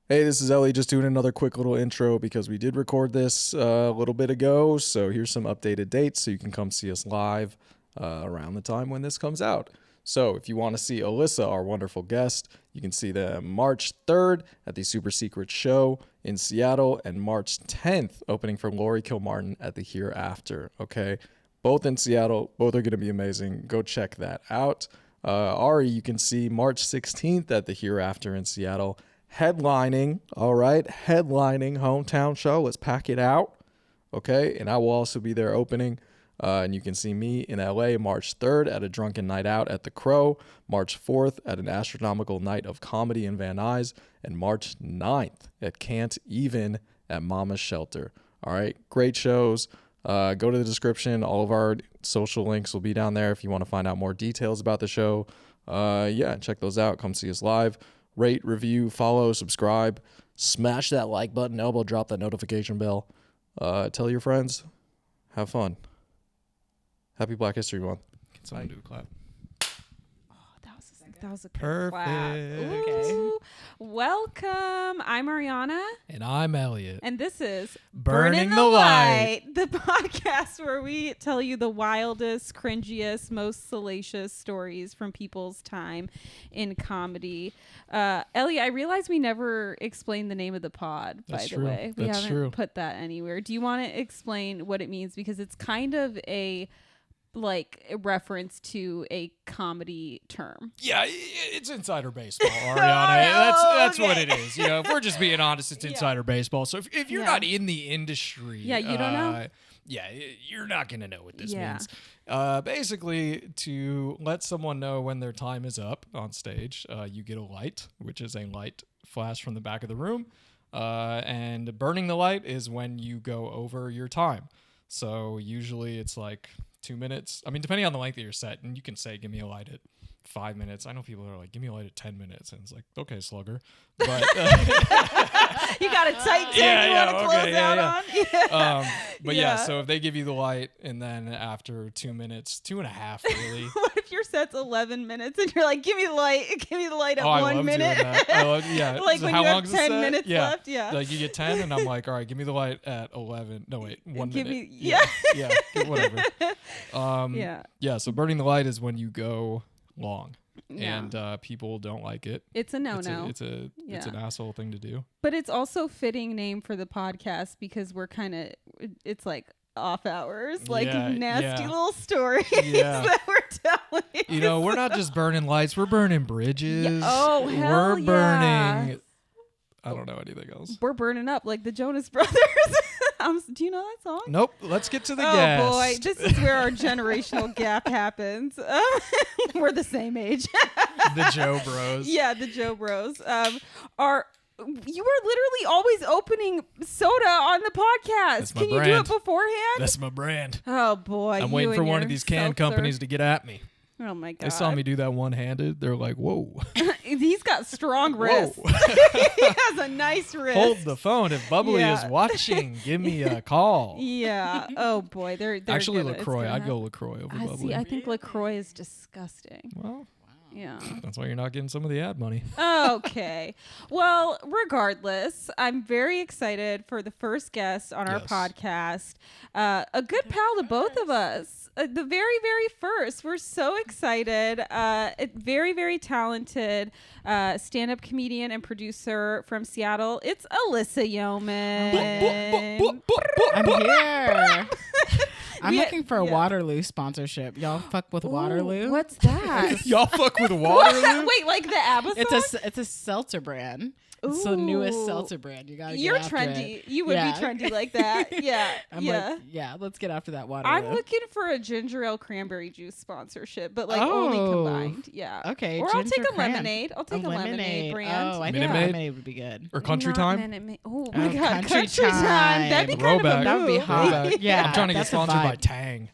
Hey, this is Elliott, just doing another quick little intro because we did record this a little bit ago. So here's some updated dates so you can come see us live around the time when this comes out. So if you want to see Alyssa, our wonderful guest, you can see them March 3rd at the Super Secret Show in Seattle and March 10th opening for Lori Kilmartin at the Hereafter. Okay, both in Seattle, both are going to be amazing. Go check that out. Ari, you can see March 16th at the Hereafter in Seattle. Headlining, all right, headlining hometown show. Let's pack it out, okay? And I will also be there opening. And you can see me in LA March 3rd at a drunken night out at the Crow, March 4th at an astronomical night of comedy in Van Nuys, and March 9th at Can't Even at Mama's Shelter. All right, great shows. Go to the description. All of our social links will be down there if you want to find out more details about the show. Yeah, check those out. Come see us live. Rate, review, follow, subscribe, smash that like button, elbow drop that notification bell. Tell your friends. Have fun. Happy Black History Month. Can someone do a clap? That was a good Perfect. clap. Ooh. Welcome. I'm Arijana. And I'm Elliott. And this is Burning the Light, the podcast where we tell you the wildest, cringiest, most salacious stories from people's time in comedy. Elliott, I realize we never explained the name of the pod, That's by true. the way. We That's haven't true. put that anywhere. Do you want to explain what it means? Because it's kind of a reference to a comedy term. Yeah, it's insider baseball, Ariana. Oh, That's okay. what it is. You know, if we're just being honest, it's insider baseball. So if you're not in the industry, Yeah, you don't know. Yeah, you're not gonna know what this Yeah. means. Basically, to let someone know when their time is up on stage, you get a light, which is a light flash from the back of the room, and burning the light is when you go over your time. So usually it's like 2 minutes. I mean, depending on the length of your set, and you can say, give me a light at 5 minutes. I know people are like, give me a light at 10 minutes. And it's like, okay, slugger. But You got a tight 10 you want to close out on? Yeah. but yeah, so if they give you the light and then after 2 minutes, 2.5 really. What if your set's 11 minutes and you're like, give me the light at I 1 love minute? doing that. I love, yeah. Like So when how you have long's the 10 set? minutes left, yeah. Like you get 10 and I'm like, all right, give me the light at 11. No, wait, 1 Give minute. me- yeah. Yeah, whatever. Yeah. Yeah, so burning the light is when you go long. Yeah. And people don't like it. It's a no-no. It's an asshole thing to do. But it's also fitting name for the podcast because we're kind of, it's like off hours, like Yeah, nasty yeah. little stories Yeah. that we're telling. You know, we're not just burning lights, we're burning bridges. Oh, hell we're yeah. burning I don't know anything else. We're burning up like the Jonas Brothers. Do you know that song? Nope. Let's get to the Oh guest. boy, this is where our generational gap happens. We're the same age. The Joe Bros. Yeah, the Joe Bros. You were literally always opening soda on the podcast. That's my Can you do brand. it beforehand? That's my brand. Oh boy, I'm you waiting and for one your of these can seltzer. companies to get at me. Oh my god, They saw me do that one-handed. They're like, whoa. He's got strong Whoa. wrists. He has a nice wrist. Hold the phone. If Bubbly Yeah. is watching, give me a call. Yeah. Oh boy, they're Actually, gonna, it's LaCroix. gonna I'd happen. go LaCroix over I Bubbly. see. I think LaCroix is disgusting. Well, Yeah. that's why you're not getting some of the ad money. Okay. Well, regardless, I'm very excited for the first guest on our Yes. podcast. A good pal to both of us. The very, very first. We're so excited. Very, very talented stand-up comedian and producer from Seattle. It's Alyssa Yeoman. I'm here. I'm We- looking for a yeah. Waterloo sponsorship. Y'all fuck with Waterloo? Ooh, what's that? Y'all fuck with Waterloo? Wait, like the ABBA song? It's a seltzer brand. It's the newest Ooh. seltzer brand. You gotta. You're get after trendy. It. You would Yeah. be trendy like that. Yeah. I'm yeah. like, yeah. Let's get after that Waterloo. I'm looking for a ginger ale cranberry juice sponsorship, but like only Oh. combined. Yeah. Okay. Or I'll take ginger a cran. lemonade. I'll take a lemonade brand. Oh, I think Minute Maid? lemonade would be good. Or Country Not Time? Minute Maid. Oh my Oh, god, Country country time. That'd be Time. kind of a Throwback. That would be move. hot. Throwback. Yeah, I'm trying to get that's a sponsored by vibe. Tang.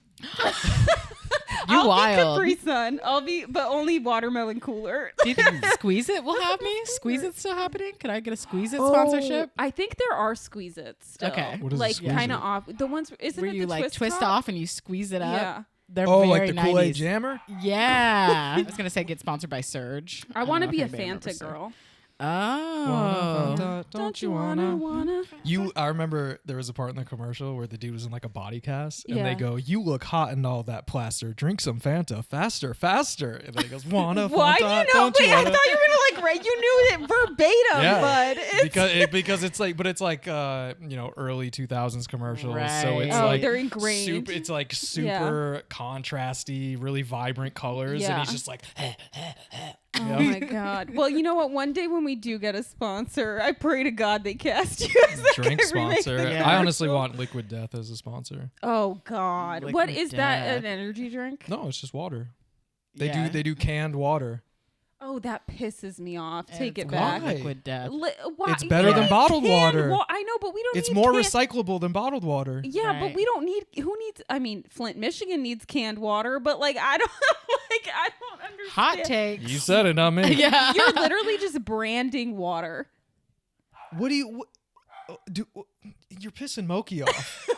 You I'll wild. be Capri Sun. but only watermelon cooler. Do you think Squeeze It will have me? Squeeze It still happening? Could I get a Squeeze It sponsorship? I think there are Squeeze-Its still. Okay. What is a like Squeeze-It? kind of off. The ones isn't Where it you the like twist top? off and you squeeze it up? Yeah. They're Oh, very like the Kool-Aid 90s. Jammer? Yeah. I was going to say get sponsored by Surge. I want to don't be know a if anybody remembers Fanta Surge. girl. Oh. Don't you wanna? I remember there was a part in the commercial where the dude was in like a body cast, and they go, "You look hot in all that plaster. Drink some Fanta, faster, faster." And then he goes, "Wanna Fanta? Why do you know? Don't you Wait, I wanna?" thought you were gonna like you knew it verbatim, but it's because it's like, but it's like early 2000s commercials, so Right. it's Oh, like they're ingrained. it's like super contrasty, really vibrant colors, and Yeah. he's just like, Oh my god. Well, you know what? One day when we do get a sponsor, I pray to God they cast you as the drink guy remake sponsor. the Yeah. I honestly commercial. want Liquid Death as a sponsor. Oh god. What Liquid is that? Death. An energy drink? No, it's just water. Yeah. They do canned water. Oh, that pisses me off. And Take it's it back. Why? Liquid Death. Why? It's better than bottled water. I know, but we don't. It's need more canned- recyclable than bottled water. Yeah, but Right. we don't need. Who needs? I mean, Flint, Michigan needs canned water, but like I don't I don't understand. Hot takes. You said it, not me. Yeah. You're literally just branding water. What do you do? You're pissing Moki off.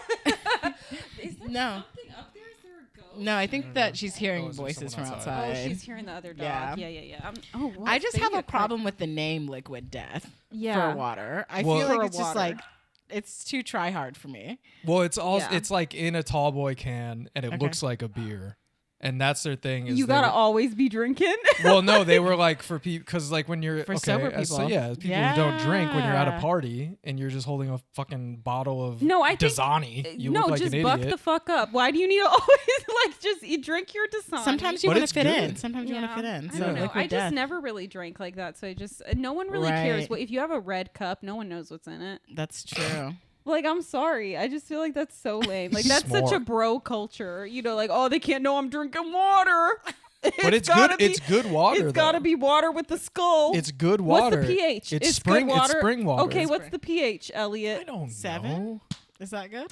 Is there No. something up there? Is there a ghost? No, I think that she's hearing Oh, is there voices from someone outside. outside? Oh, she's hearing the other dog. Yeah. Yeah. Oh, well, I just say have a it quick. problem with the name Liquid Death Yeah. for water. I Well- feel For like it's just water. like it's too try hard for me. Well, it's also Yeah. it's like in a tall boy can, and it Okay. looks like a beer, and that's their thing. Is You they gotta were- always be drinking. Well, no, they were like for people because like when you're For sober so people. yeah, people who don't drink when you're at a Yeah. party and you're just holding a fucking bottle of No, I think- Dasani. You no, look like just an buck idiot. the fuck up. Why do you need to always like just you drink your Dasani? Sometimes you But want to it's fit in. good. Sometimes you want to fit in. I So don't know. Liquid I Death. just never really drank like that, so I just no one really cares. Right. What if you have a red cup? No one knows what's in it. That's true. Like, I'm sorry. I just feel like that's so lame. Like, that's such a Smart. bro culture. You know, like, oh, they can't know I'm drinking water. But it's gotta good. be- It's good water. It's got to though. be water with the skull. It's good water. What's the pH? It's It's spring. good water. It's spring water. Okay, what's the pH, Elliott? I don't 7? know. Is that good?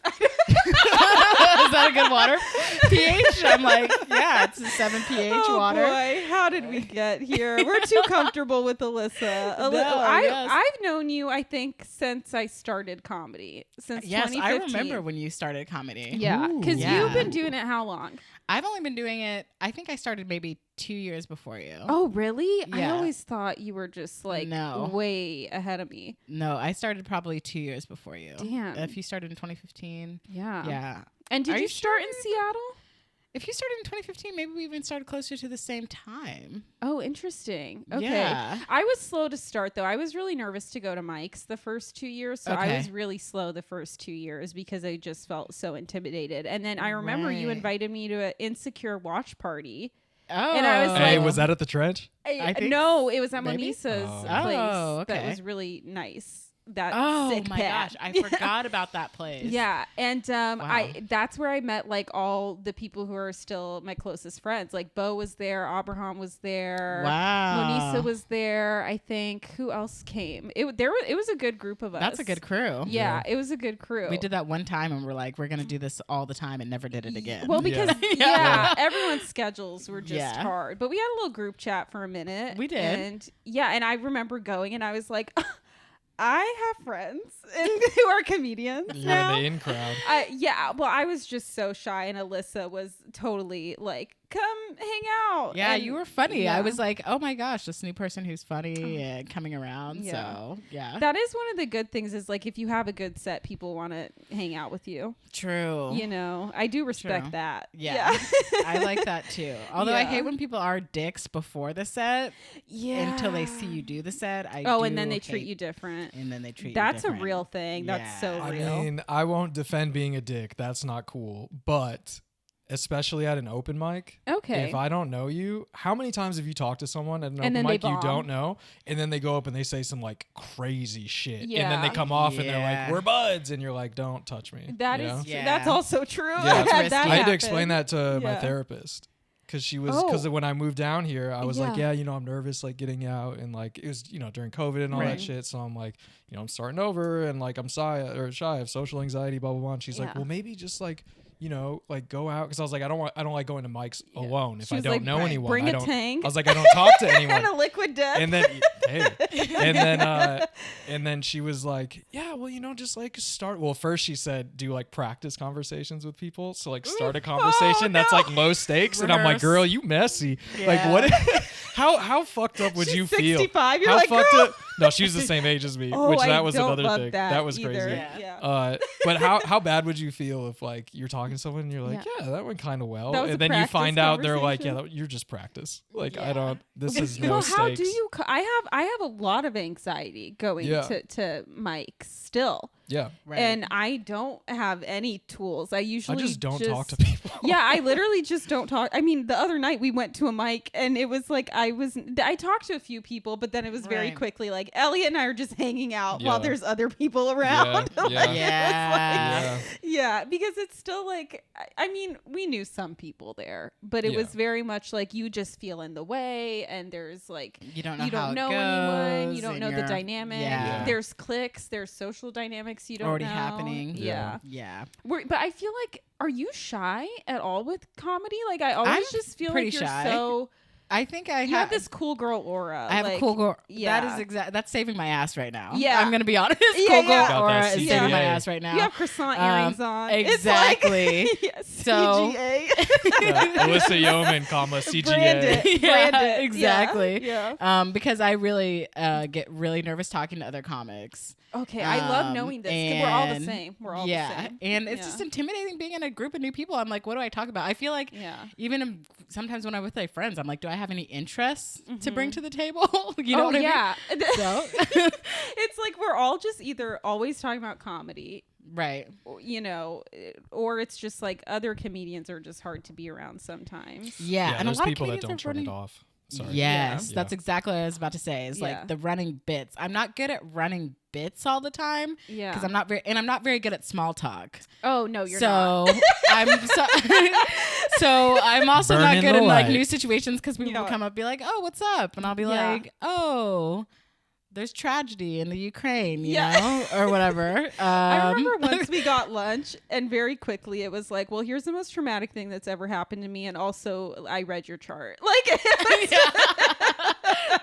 Is that a good water? pH? I'm like, yeah, it's a 7 pH Oh water. boy, how did we get here? We're too comfortable with Alyssa. yes. I've known you, I think, since I started comedy. Since Yes, I 2015. remember when you started comedy. Yeah, because Yeah. you've been doing it how long? I've only been doing it, I think I started maybe 2 years before you. Oh, really? I Yeah. always thought you were just like No. way ahead of me. No, I started probably 2 years before you. Damn. If you started in 2015. Yeah. Yeah. And did Are you you start sure? in Seattle? If you started in 2015, maybe we even started closer to the same time. Oh, interesting. Okay. Yeah. I was slow to start though. I was really nervous to go to Mike's the first 2 years. So I Okay. was really slow the first 2 years because I just felt so intimidated. And then I remember you Right. invited me to an Insecure watch party. Oh. And I was Hey, like- was that at the trench? I think No, it was at maybe? Monisa's Oh. place. Oh, That okay. was really nice. That Oh sick my pad. gosh, I forgot about that place. Yeah, and Wow. that's where I met like all the people who are still my closest friends. Like Bo was there, Abraham was there, Wow. Monisa was there. I think who else came? It was a good group of us. That's a good crew. Yeah, it was a good crew. We did that one time and we're like, we're gonna do this all the time and never did it again. Well, because Yeah. everyone's schedules were just Yeah. hard. But we had a little group chat for a minute. We did. And and I remember going and I was like, I have friends who are comedians You're now. in the in crowd. Well, I was just so shy, and Alyssa was totally like, "Come hang out." yeah, And you were funny. yeah. I was like, oh my gosh, this new person who's funny and coming around. Yeah. So yeah. That is one of the good things. Is like if you have a good set, people want to hang out with you. True. You know, I do respect True. that. Yeah. I like that too. Although I Yeah. hate when people are dicks before the set Yeah. until they see you do the set. And then they treat you different. And then they treat That's you a different. real thing. That's so Yeah. I real. mean, I won't defend being a dick. That's not cool. But especially at an open mic, Okay. if I don't know you, how many times have you talked to someone at an And open then they mic you bomb. don't know, and then they go up and they say some like crazy shit, and then they Yeah. come off and they're Yeah. like, "We're buds," and you're like, "Don't touch me." That you is know? true. Yeah. That's also true. Yeah, I it's had risky. that I had to happen. explain that to my Yeah. therapist. Cause she was, Oh. cause when I moved down here, I was like, Yeah. I'm nervous, like getting out, and like it was, during COVID and all Right. that shit. So I'm like, I'm starting over, and like I'm shy I have social anxiety, blah blah blah. And she's like, Yeah. well, maybe just like, like go out, because I was like, I don't like going to mics alone if She I was don't like, know right, anyone. Bring I a don't. tank I was like, I don't talk to anyone. and a liquid death. And then, and then she was like, yeah, well, just like start. Well, first she said, do like practice conversations with people. So like start a conversation that's no. like low stakes. And I'm like, Rehearse. girl, you messy. Like Yeah. what? How fucked up would She's you feel? 65. You're How like, fucked girl. up? No, she was the same age as me, Oh, which I that was don't another love thing. that was either. crazy. Yeah. But how bad would you feel if like you're talking to someone and you're like, Yeah. yeah, that went kind of well, That was a and then you find practice out they're like, yeah, conversation. you're just practice. Like I Yeah. don't. This is no Well, stakes. how do you? I have a lot of anxiety going Yeah. to Mike still, Yeah, Right. and I don't have any tools. I I usually just don't talk to people. Yeah, I literally just don't talk. I mean, the other night we went to a mic and it was like I talked to a few people, but then it was very Right. quickly like Elliott and I are just hanging out Yeah. while there's other people around. Yeah, Like, yeah. it was Yeah. yeah, because it's still like I mean, we knew some people there, but it Yeah. was very much like you just feel in the way, and there's like You don't know you how don't it know goes, anyone, you don't and know the you're- dynamic. Yeah. There's cliques, there's social dynamics you don't Already know. happening. Yeah. Yeah. But I feel like, are you shy at all with comedy? Like, I always I'm just feel pretty like you're shy. so. I think I You have this cool girl aura. I have like, a cool girl. yeah. That is that's saving my ass right now. Yeah. I'm gonna be honest. Yeah, Cool girl yeah. Got aura that is saving my CGA. ass right now. You have croissant earrings on. Exactly. It's like, yeah, So- CGA. Yeah. Alyssa Yeoman, CGA. Brand it. Yeah, Brand it. exactly. Yeah. Because I really get really nervous talking to other comics. Okay, I love knowing this. 'Cause we're all the and- same. We're all yeah, the same. and it's Yeah. just intimidating being in a group of new people. I'm like, what do I talk about? I feel like Yeah. even sometimes when I'm with my friends, I'm like, do I have any interests to bring to the table? You know Oh what I mean? yeah. So It's like we're all just either always talking about comedy, right. you know, or it's just like other comedians are just hard to be around sometimes. Yeah, Yeah, and a there's lot people of that comedians don't are turn it running. off. Sorry. Yes, Yeah. that's exactly what I was about to say. Is Yeah. like the running bits. I'm not good at running bits all the time Yeah. because I'm not very good at small talk. Oh no, you're not. So so I'm also not Burning good the in like light. new situations because people will Yeah. come up and be like, "Oh, what's up?" and I'll be Yeah. like, "Oh, there's tragedy in the Ukraine, you Yeah. know, or whatever." I remember once we got lunch, and very quickly it was like, "Well, here's the most traumatic thing that's ever happened to me," and also I read your chart, like,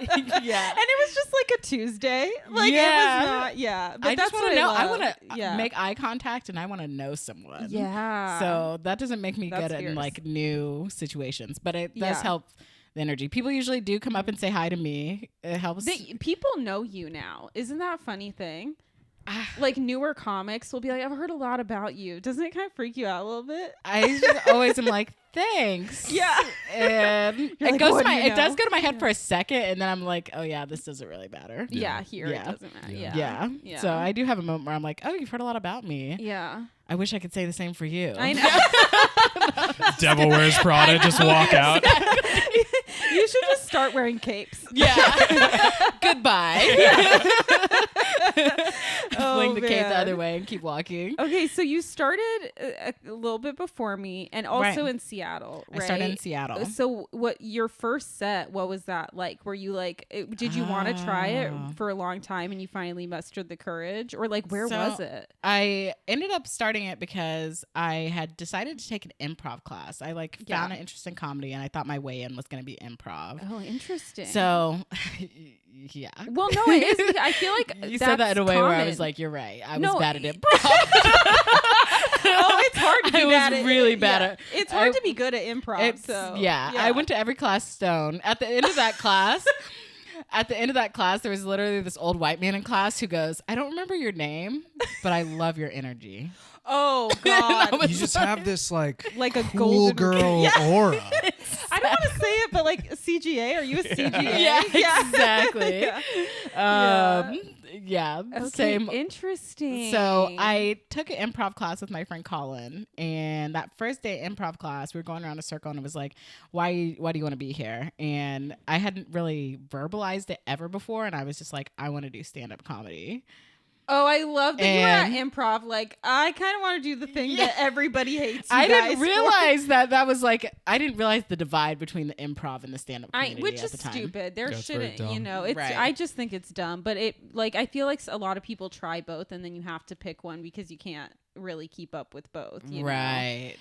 it was Yeah. and it was just like a Tuesday, like Yeah. it was not, yeah. But I that's just want what to know. I love. want to yeah, make eye contact and I want to know someone. yeah. So that doesn't make me That's good in fierce. like new situations, but it does Yeah. help the energy. People usually do come up and say hi to me. It helps. People know you now. Isn't that a funny thing? Ah. Like newer comics will be like, "I've heard a lot about you." Doesn't it kind of freak you out a little bit? I just always am like, thanks. Yeah. And it like, goes "What to do my you it does know?" go to my head for a second and then I'm like, oh yeah, this doesn't really matter. Yeah, here Yeah. it doesn't matter. Yeah. Yeah. Yeah. So I do have a moment where I'm like, oh, you've heard a lot about me. Yeah. I wish I could say the same for you. I know. Devil Wears Prada. Just walk out. You should just start wearing capes. Yeah. Goodbye. Fling the cape the man. other way and keep walking. Okay, so you started a little bit before me, and also Right. in Seattle, I right? started in Seattle. So, what your first set? What was that like? Were you like, did you want to try it Oh. for a long time, and you finally mustered the courage, or like, where So, was it? I ended up starting it because I had decided to take an improv class. I like Yeah. found an interest in comedy and I thought my way in was going to be improv. Oh, interesting. So, yeah. well, no, it is. Because I feel like You said that that's in a way where I common. was like, you're right. I was No, bad at improv. oh, it's hard to be I was bad at really it. bad Yeah. at- It's hard I- to be good at improv. It's- So yeah, I went to every class stone. At the end of that class, there was literally this old white man in class who goes, I don't remember your name, but I love your energy. Oh God. was You just have this like Like a cool golden girl Yeah. aura. I don't want to say it, but like CGA. Are you a CGA? Yeah, exactly. Yeah. Yeah, Okay, same. interesting. So I took an improv class with my friend Colin, and that first day improv class, we were going around a circle, and it was like, why do you want to be here? And I hadn't really verbalized it ever before, and I was just like, I want to do stand-up comedy. Oh, I love that you were at And- improv. Like, I kind of want to do the thing that everybody hates. You I guys didn't for. realize that was like, I didn't realize the divide between the improv and the stand-up community Which at is the time. stupid. There That's very shouldn't, you dumb. know. It's. Right. I just think it's dumb. But it, like, I feel like a lot of people try both, and then you have to pick one because you can't really keep up with both. You know? Right.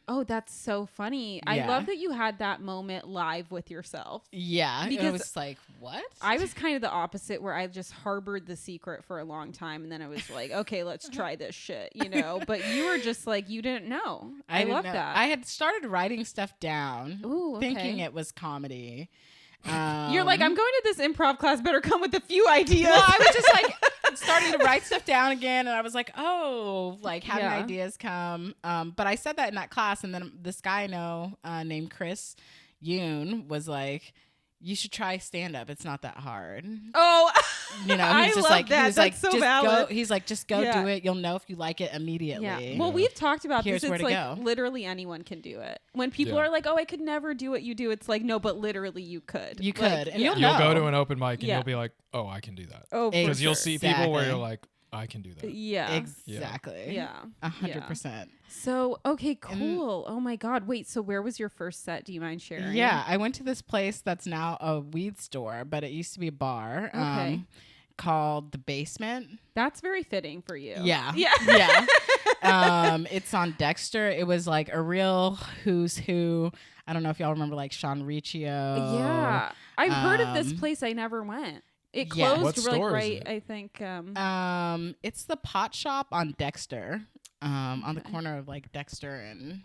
Oh, that's so funny. I Yeah. love that you had that moment live with yourself. Yeah. Because it was like, what? I was kind of the opposite, where I just harbored the secret for a long time, and then I was like, okay, let's try this shit, you know. But you were just like, you didn't know. I didn't love know. that. I had started writing stuff down, Ooh, okay. thinking it was comedy. You're like, I'm going to this improv class. Better come with a few ideas. Well, I was just like starting to write stuff down again, and I was like, oh, like having Yeah. ideas come. But I said that in that class, and then this guy I know named Chris Yoon was like, you should try stand up. It's not that hard. Oh, You know, I he's just love like, that. he was That's like, so just valid. go. He's like, just go Yeah. do it. You'll know if you like it immediately. yeah. Well, we've talked about Here's this. where It's to like go. literally anyone can do it. When people Yeah. are like, "Oh, I could never do what you do," it's like, no, but literally you could. You Like, could, and yeah. you'll You'll know. go to an open mic and Yeah. you'll be like, oh, I can do that. Oh, for Because you'll sure. see people where Exactly. you're like, I can do that. Yeah. Exactly. Yeah. 100%. So, okay, cool. Oh my God. Wait, so where was your first set? Do you mind sharing? Yeah, I went to this place that's now a weed store, but it used to be a bar. Okay. Called The Basement. That's very fitting for you. Yeah. Yeah. Yeah. It's on Dexter. It was like a real who's who. I don't know if y'all remember like Sean Riccio. Yeah. I've heard of this Um, place. I never went. It yeah. closed What like store is right, it? I think. It's the pot shop on Dexter. On the Okay. corner of like Dexter and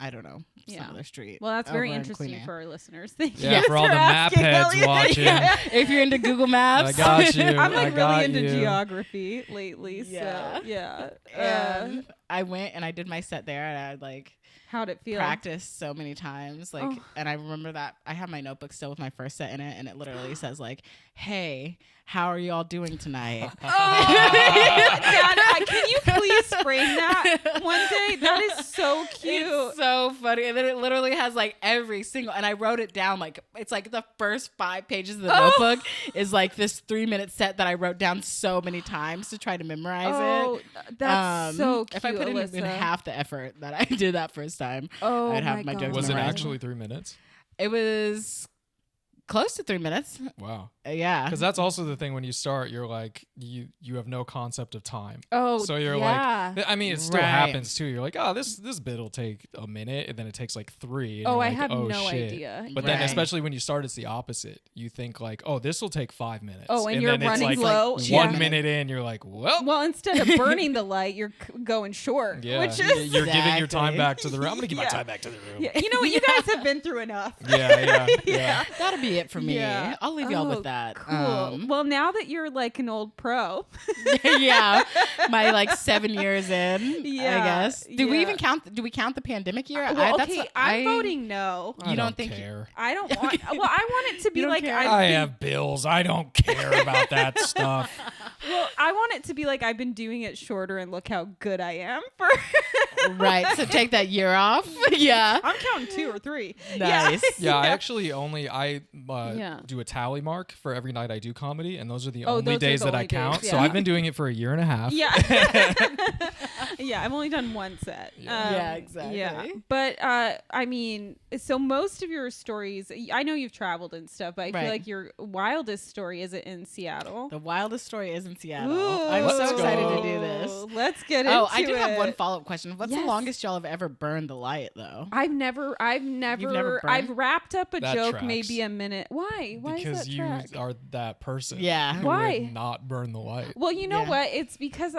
I don't know, Yeah. some other street. Well, that's very over in interesting Queen Anne. for our listeners. Thank you. Yeah, for all the map asking, heads Elliott. watching. Yeah. If you're into Google Maps. I got you. I'm I like got really into you. geography lately. Yeah. So, yeah. And I went and I did my set there and I like How'd it feel? practiced so many times. Like, Oh. and I remember that I have my notebook still with my first set in it, and it literally says like, "Hey, how are you all doing tonight?" Dad, can you please frame that one day? That is so cute. It's so funny. And then it literally has like every single, and I wrote it down. Like, it's like the first 5 pages of the notebook is like this 3-minute set that I wrote down so many times to try to memorize it. That's so cute. If I put in Alyssa. half the effort that I did that first time, Oh I'd have my my God. jokes Was it memorized. actually 3 minutes? It was close to 3 minutes. Wow. Yeah. Because that's also the thing when you start, you're like, you have no concept of time. Oh, So you're yeah. like, I mean, it still Right. happens too. You're like, oh, this bit will take a minute, and then it takes like 3. And Oh, you're I like, have oh, no shit. idea. But then, Right. especially when you start, it's the opposite. You think like, oh, this will take 5 minutes. Oh, and you're then running it's like low. 1 Yeah. minute in, you're like, well, Well, instead of burning the light, you're going short, yeah, which is you're giving your time Exactly. back to the room. I'm gonna give Yeah. my time back to the room. yeah. You know what? You guys have been through enough. Yeah. That'll be it for me. Yeah. I'll leave y'all Oh, with that. Cool. Well, now that you're like an old pro, Yeah, my like 7 years in. Yeah, I guess. Do we yeah. even count? Do we count the pandemic year? well, okay, I'm voting no. I You don't don't think- care. I don't want. Well, I want it to be don't like care? I been, have bills. I don't care about that stuff. Well, I want it to be like I've been doing it shorter, and look how good I am for. Right. So take that year off. Yeah. I'm counting 2 or 3. Nice. Yeah, I actually only Yeah. do a tally mark for every night I do comedy, and those are the Oh, only those are days the that I only days, count. So yeah. I've been doing it for a year and a half. Yeah. Yeah, I've only done one set. Yeah, exactly. Yeah. But I mean, so most of your stories, I know you've traveled and stuff, but I Right. feel like your wildest story is it in Seattle. The wildest story is in Seattle. Ooh, I'm so Let's excited go. to do this. Let's get into Oh, it. I do have one follow-up question. What's the Yes. longest y'all have ever burned the light, though? I've never never burned? I've wrapped up a That joke tracks. maybe a minute. Why? Why Because is that you track? are that person. Yeah. who Why? would not burn the light. Well, you know Yeah. what? It's because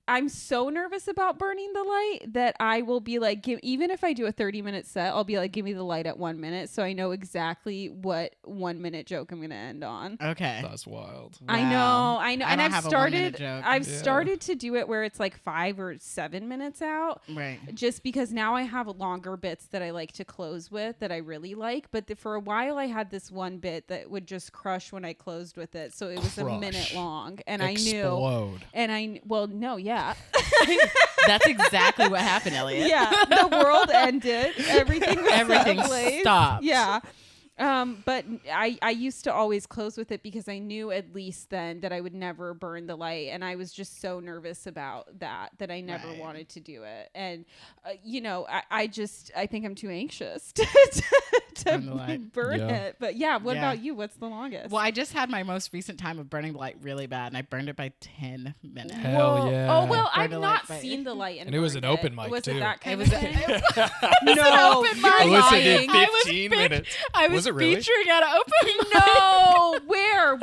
I'm so nervous about burning the light that I will be like, even if I do a 30-minute set, I'll be like, give me the light at 1 minute, so I know exactly what 1 minute joke I'm gonna end on. Okay. That's wild. I Wow. know, I and don't I've have a 1-minute started. joke. I've Yeah. started to do it where it's like 5 or 7 minutes out, Right. just because now I have longer bits that I like to close with that I really like. But for a while, I had this one bit that would just crush when I closed with it, so it was a Crush. minute long, and Explode. well, no, yeah. That's exactly what happened, Elliott. Yeah, the world ended. Everything was Everything ablaze. stopped. Yeah. But I used to always close with it because I knew at least then that I would never burn the light, and I was just so nervous about that I never Right. wanted to do it. And I think I'm too anxious to Burn the light. burn Yeah. it. But yeah, what Yeah. about you? What's the longest? Well, I just had my most recent time of burning the light really bad, and I burned it by 10 minutes. Hell Whoa. yeah. Oh well, Burn I've the not light, seen the light, And it was an burned open mic, Was too. it that It kind was of thing? an No, open you're mic. Alyssa lying. did I was 15 fit- minutes. I was Was it really? featuring at an open mic. No, where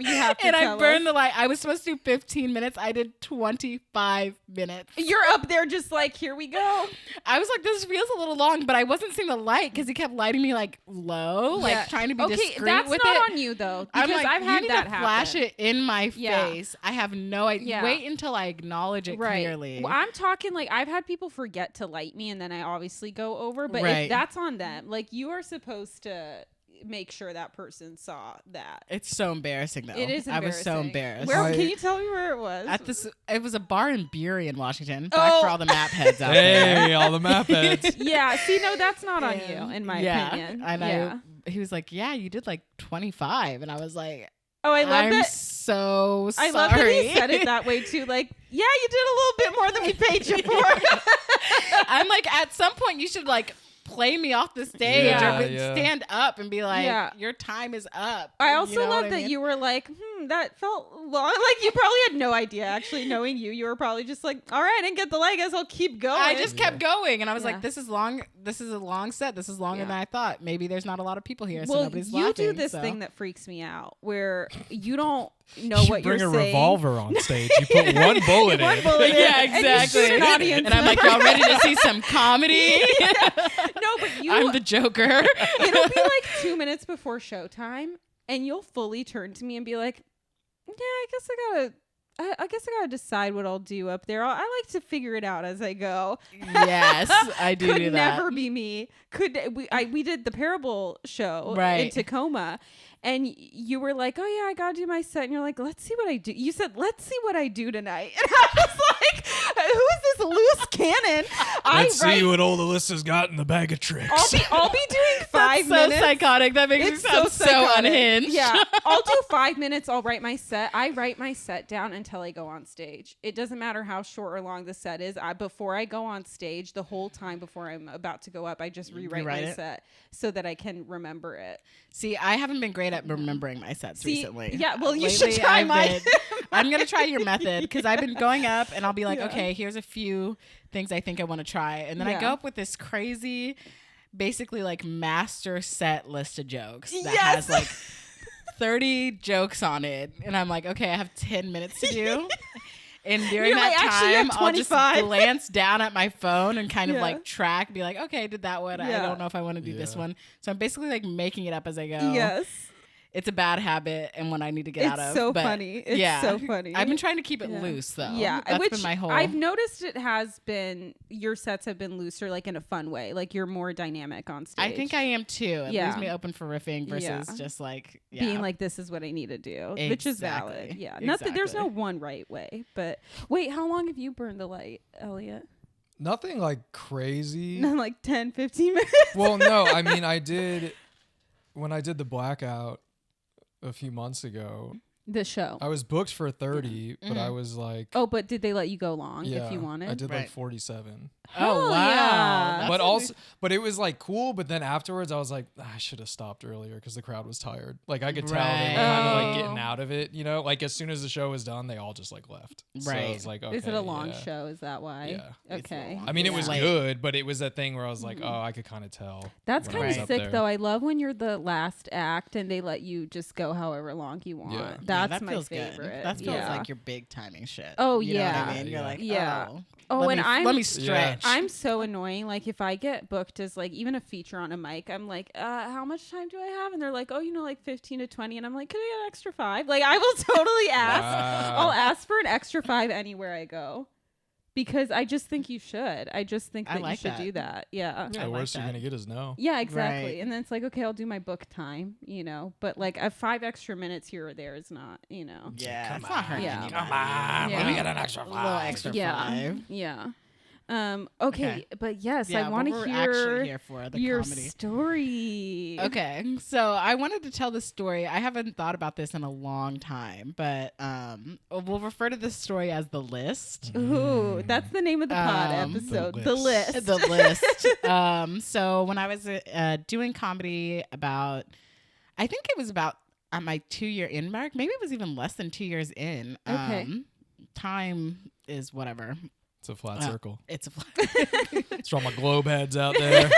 you have to And I tell burned us. the light. I was supposed to do 15 minutes. I did 25 minutes. You're up there just like, here we go. I was like, this feels a little long, but I wasn't seeing the light because he kept lighting me like like low, like trying to be okay, discreet that's with not it. on you though, I'm because like, I've had you need that to happen. flash it in my Yeah. face. I have no idea. Yeah. Wait until I acknowledge it Right. clearly. Well, I'm talking like I've had people forget to light me and then I obviously go over, but Right. if that's on them. Like you are supposed to make sure that person saw that. It's so embarrassing though. It is I was so embarrassing. embarrassed. Where I- can you tell me where it was? At this, it was a bar in Bury in Washington. Back Oh. for all the map heads out there. Hey, all the map heads. Yeah, see, no, that's not on you, And- in my yeah, opinion. And yeah. he was like, "Yeah, you did like 25," and I was like, Oh, I love "I'm that. so sorry." I love that he said it that way too. Like, yeah, you did a little bit more than we paid you for. I'm like, at some point, you should like play me off the stage Yeah, or yeah. stand up and be like, Yeah. "Your time is up." I also You know love what I that mean? you were like, that felt long. Like you probably had no idea. Actually, knowing you, you were probably just like, all right, I didn't get the leg. I guess I'll keep going. I just kept going, and I was Yeah. like, "This is long. This is a long set. This is longer Yeah. than I thought. Maybe there's not a lot of people here, so well, nobody's you laughing." do this so. thing that freaks me out, where you don't know You what bring you're a saying. revolver on stage. You put one bullet One in. bullet in, Yeah, and you exactly. shoot an audience. And I'm like, "Y'all ready to see some comedy?" No, but you. I'm the Joker. It'll be like 2 minutes before showtime, and you'll fully turn to me and be like, "Yeah, I guess I gotta decide what I'll do up there. I like to figure it out as I go." Yes, I do Could do that. never be me. We did the Parable show in Right. Tacoma, and you were like, "Oh yeah, I gotta do my set," and you're like, "Let's see what I do." You said, "Let's see what I do tonight," and I was like, "Who is this loose cannon?" Let's see what old Alyssa's got in the bag of tricks. I'll be doing 5 That's so minutes. psychotic. That makes me sound so psychotic. unhinged. Yeah, I'll do 5 minutes. I'll write my set. I write my set down until I go on stage. It doesn't matter how short or long the set is. Before I go on stage, the whole time before I'm about to go up, I just rewrite my it? set so that I can remember it. See, I haven't been great at remembering my sets recently. yeah, well, you Lately, should try I've mine. been- I'm gonna try your method because I've been going up and I'll be like, Yeah. okay, here's a few things I think I want to try, and then I Yeah. go up with this crazy, basically like master set list of jokes that Yes. has like 30 jokes on it, and I'm like, okay, I have 10 minutes to do. And during You're that like, actually, you time, have I'll just 25. glance down at my phone and kind of Yeah. like track, be like, okay, I did that one. I Yeah. don't know if I want to do this Yeah. one. So I'm basically like making it up as I go. Yes, It's a bad habit and one I need to get out it's of. so but funny. It's yeah. so funny. I've been trying to keep it Yeah. loose though. Yeah, That's which been my whole. I've noticed it has been, your sets have been looser, like in a fun way. Like you're more dynamic on stage. I think I am too. It Yeah. leaves me open for riffing versus Yeah. just like being like, this is what I need to do, which is valid. Exactly. Yeah, nothing. There's no Exactly. one right way. But wait, how long have you burned the light, Elliott? Nothing like crazy. Like 10, 15 minutes. Well, no, I mean, when I did the blackout a few months ago, The show. I was booked for 30, but I Mhm. was like, Oh, but did they let you go long yeah, if you wanted? I did like Right. 47. Hell Oh wow. yeah. That's But a- also, but it was like cool. But then afterwards, I was like, I should have stopped earlier because the crowd was tired. Like I could tell they were kind of like getting Oh. out of it. You know, like as soon as the show was done, they all just like left. So I Right. was like, okay, Is it a long yeah. show? Is that why? Yeah. It's a Okay. long- I mean, it was Yeah. good, but it was that thing where I was like, oh, I could kind of tell. That's when I kind was of up sick, there. though. I love when you're the last act and they let you just go however long you want. Yeah. Yeah, That's that my feels favorite. Good. That feels yeah. like your big timing shit. Oh, You know what yeah. I mean? You're Yeah. like, Yeah. oh, Oh, let and me, let me stretch. I'm so annoying. Like if I get booked as like even a feature on a mic, I'm like, how much time do I have? And they're like, oh, like 15 to 20. And I'm like, could I get an extra 5? Like I will totally ask. Wow. I'll ask for an extra 5 anywhere I go. Because I just think you should. I just think I that like you should that. do that. Yeah. Yeah, I the like worst you're that. gonna get is no. Yeah, exactly. Right. And then it's like, okay, I'll do my book time, but like a 5 extra minutes here or there is not, Yeah, Come it's not hurting Yeah. anybody. on, let me get an extra A little extra Yeah. 5. Yeah. Okay, Okay. but yes, Yeah, I what want we're to actually hear here for the your comedy. story. Okay, so I wanted to tell this story. I haven't thought about this in a long time, but we'll refer to this story as The List. Ooh, that's the name of the pod The episode. list. The list. The List. So when I was doing comedy I think it was about at my 2-year in mark. Maybe it was even less than 2 years in. Okay. Time is whatever. It's a flat circle. It's a It's for all my globe heads out there.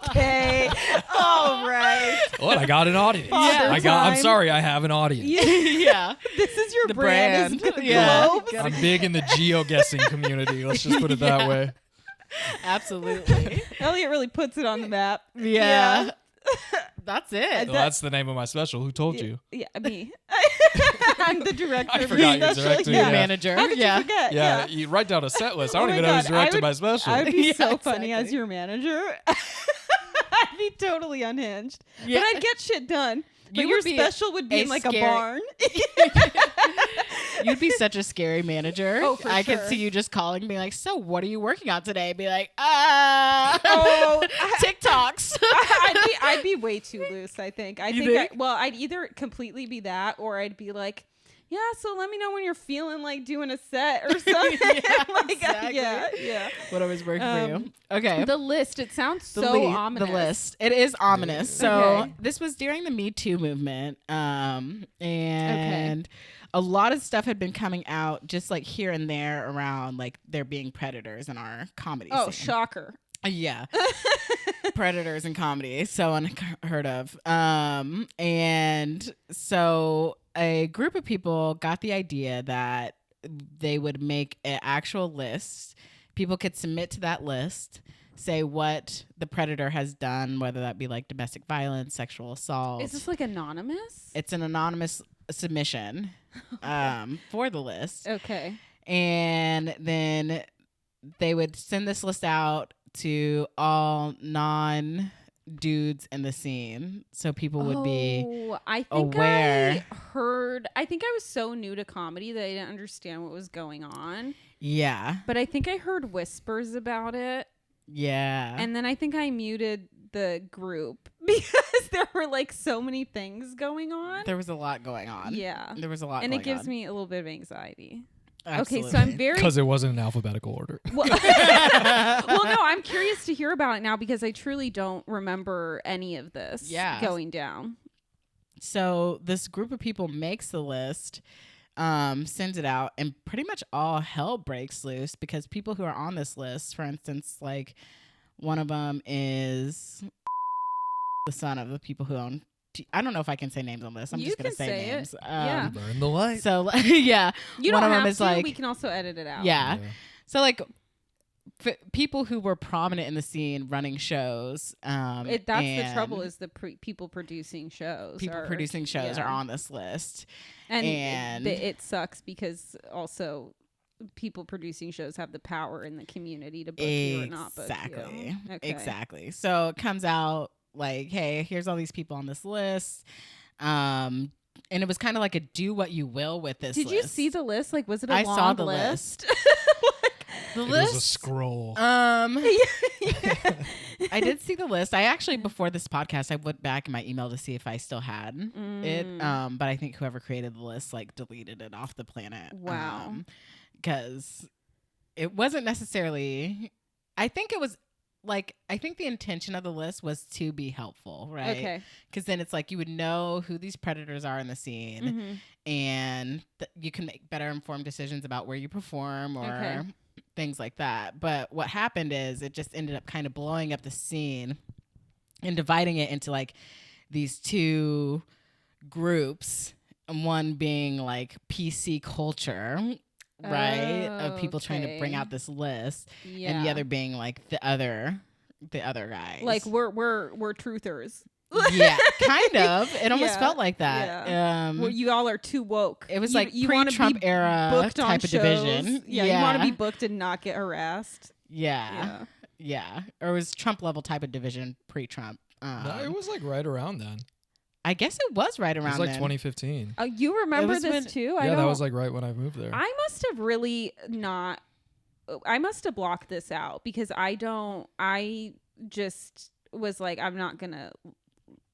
Okay. All right. What? I got an audience. Father I'm time. sorry, I have an audience. yeah. This is your The brand. brand. Is the Yeah. globes. I'm big in the geo-guessing community. Let's just put it that Yeah. way. Absolutely. Elliott really puts it on the map. Yeah. That's it. Well, that's the name of my special. Who told you? Yeah, me. I'm the director. I of forgot the you're special. director, Yeah. yeah. Manager. How did Yeah. you forget? Yeah, you write down a set list. I Oh don't my even know who's God, directed my special. I'd be Yeah, so funny as exactly. your manager. I'd be totally unhinged. Yeah. But I'd get shit done. But You your would be special would be a in like a scary- barn. You'd be such a scary manager. Oh, for I sure. could see you just calling me like, so what are you working on today? Be like, Oh, TikToks. I'd be way too loose, I think. You think? I'd either completely be that or I'd be like, yeah, so let me know when you're feeling like doing a set or something. Yeah, like, exactly. yeah. Whatever's working for you. Okay. The list, it sounds The so lead- ominous. The list. It is ominous. So Okay. this was during the Me Too movement. And a lot of stuff had been coming out just like here and there around like there being predators in our comedy Oh, scene. shocker. Yeah. Predators in comedy. So unheard of. And so a group of people got the idea that they would make an actual list. People could submit to that list, say what the predator has done, whether that be like domestic violence, sexual assault. Is this like anonymous? It's an anonymous submission for the list. Okay. And then they would send this list out to all non-dudes in the scene. So people would be I think aware. I think I was so new to comedy that I didn't understand what was going on. Yeah. But I think I heard whispers about it. Yeah. And then I think I muted the group because there were like so many things going on. there was a lot going on. Yeah. There was a lot And going it gives on. me a little bit of anxiety. Absolutely. Okay, so I'm very Because it wasn't in alphabetical order. well, well, no, I'm curious to hear about it now because I truly don't remember any of this going down. So this group of people makes the list, sends it out, and pretty much all hell breaks loose because people who are on this list, for instance, like one of them is the son of the people who own. I don't know if I can say names on this. I'm You just gonna can say say it. names. Yeah. Burn the light. So yeah, You one don't of have them is to. like We can also edit it out. yeah. So like people who were prominent in the scene running shows. That's the and trouble is the people producing shows. people are- producing shows yeah. are on this list. And it sucks because also people producing shows have the power in the community to book you or not book you. Exactly. So it comes out like, hey, here's all these people on this list. And it was kind of like a do what you will with this Did list. you see the list? Like, was it a I long saw the list? The It list? was a scroll. I did see the list. I actually, before this podcast, I went back in my email to see if I still had it. But I think whoever created the list like deleted it off the planet. Wow. Because it wasn't necessarily. I think it was like I think the intention of the list was to be helpful, right? Okay. Because then it's like you would know who these predators are in the scene, Mhm. and you can make better informed decisions about where you perform or Okay. things like that. But what happened is it just ended up kind of blowing up the scene and dividing it into like these two groups, and one being like PC culture, right, of people trying to bring Okay. out this list, Yeah. and the other being like the other guys. Like we're truthers. Yeah, kind of. It almost Yeah, felt like that. yeah. Well, you all are too woke. It was You- like you wanna pre-Trump be era booked on type of shows. division. Yeah, you want to be booked and not get harassed. Yeah. Or it was Trump level type of division pre-Trump. No, it was like right around then. I guess it was right It around was like then. 2015. Oh, you remember was this when- too? Yeah, that was like right when I moved there. I must have really not. I must have blocked this out because I don't. I just was like, I'm not gonna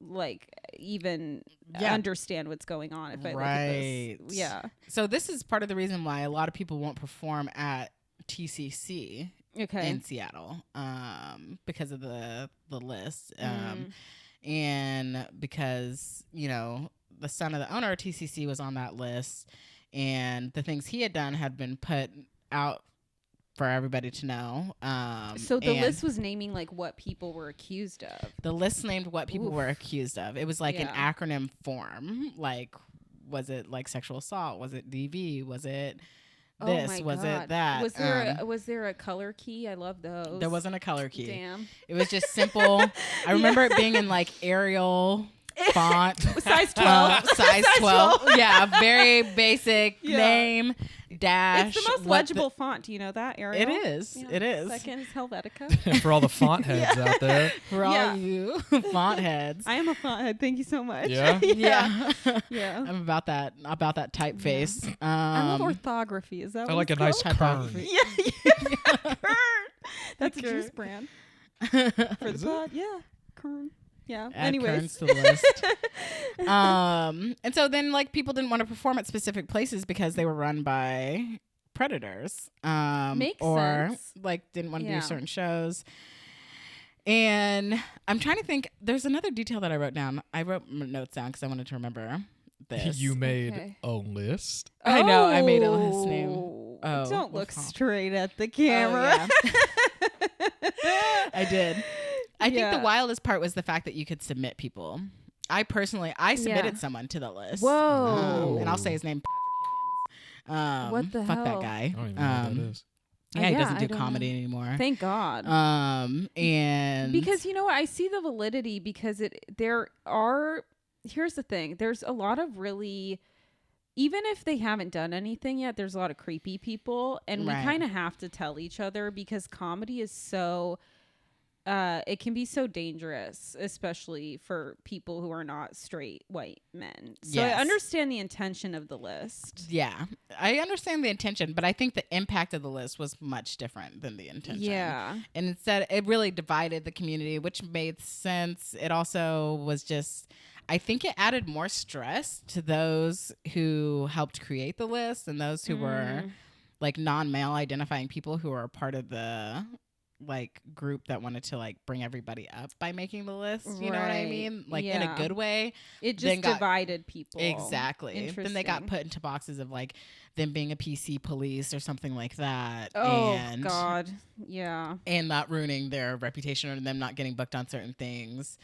like even Yeah. understand what's going on if I look at Right. this. Yeah. So this is part of the reason why a lot of people won't perform at TCC Okay. in Seattle, because of the list, Mm. and because the son of the owner of TCC was on that list, and the things he had done had been put out for everybody to know. So the and list was naming like what people were accused of. the list named what people Oof. were accused of. It was like an Yeah. acronym form. Like, was it like sexual assault? Was it DV? Was it this? my Was God. it that? Was there a color key? I love those. There wasn't a color key. Damn. It was just simple. I remember it being in like Arial font. Size 12. Size 12. Yeah, very basic Yeah. name, dash. It's the most legible font. Do you know that, Ariel? It is. Yeah. It is. Second is Helvetica. For all the font heads out there. For all Yeah. you font heads. I am a font head. Thank you so much. Yeah? yeah. Yeah. Yeah. I'm about that typeface. I love orthography. Is that I what like a it's nice called? kern. Typography. Yeah. Kern. That's a Kern. juice brand for the pod. Yeah. Kern. Yeah. Add Anyways. Kerns to the list. And so then like people didn't want to perform at specific places because they were run by predators. Makes or sense. like didn't want to Yeah. do certain shows. And I'm trying to think. There's another detail that I wrote down. I wrote notes down because I wanted to remember this. You made Okay. a list. I know. I made a list name. Oh, Don't look well, straight at the Oh, camera. I did. I think Yeah. the wildest part was the fact that you could submit people. I submitted someone to the list. Whoa. And I'll say his name. What the fuck hell? that guy. I don't even know what that is. Yeah, he Yeah, doesn't I do don't comedy anymore. Thank God. And Because you know what, I see the validity because here's the thing, there's a lot of really, even if they haven't done anything yet, there's a lot of creepy people, and we Right. kind of have to tell each other because comedy is so it can be so dangerous, especially for people who are not straight white men. So Yes. I understand the intention of the list. yeah, I understand the intention, but I think the impact of the list was much different than the intention. Yeah. And instead, it really divided the community, which made sense. It also was just, I think it added more stress to those who helped create the list and those who were like non-male identifying people who were a part of the like group that wanted to like bring everybody up by making the list. You know what I Right. mean? Like in Yeah. a good way. It then just got- divided people. Exactly. Then they got Interesting. put into boxes of like them being a PC police or something like that. Oh and, God. Yeah. And not ruining their reputation or them not getting booked on certain things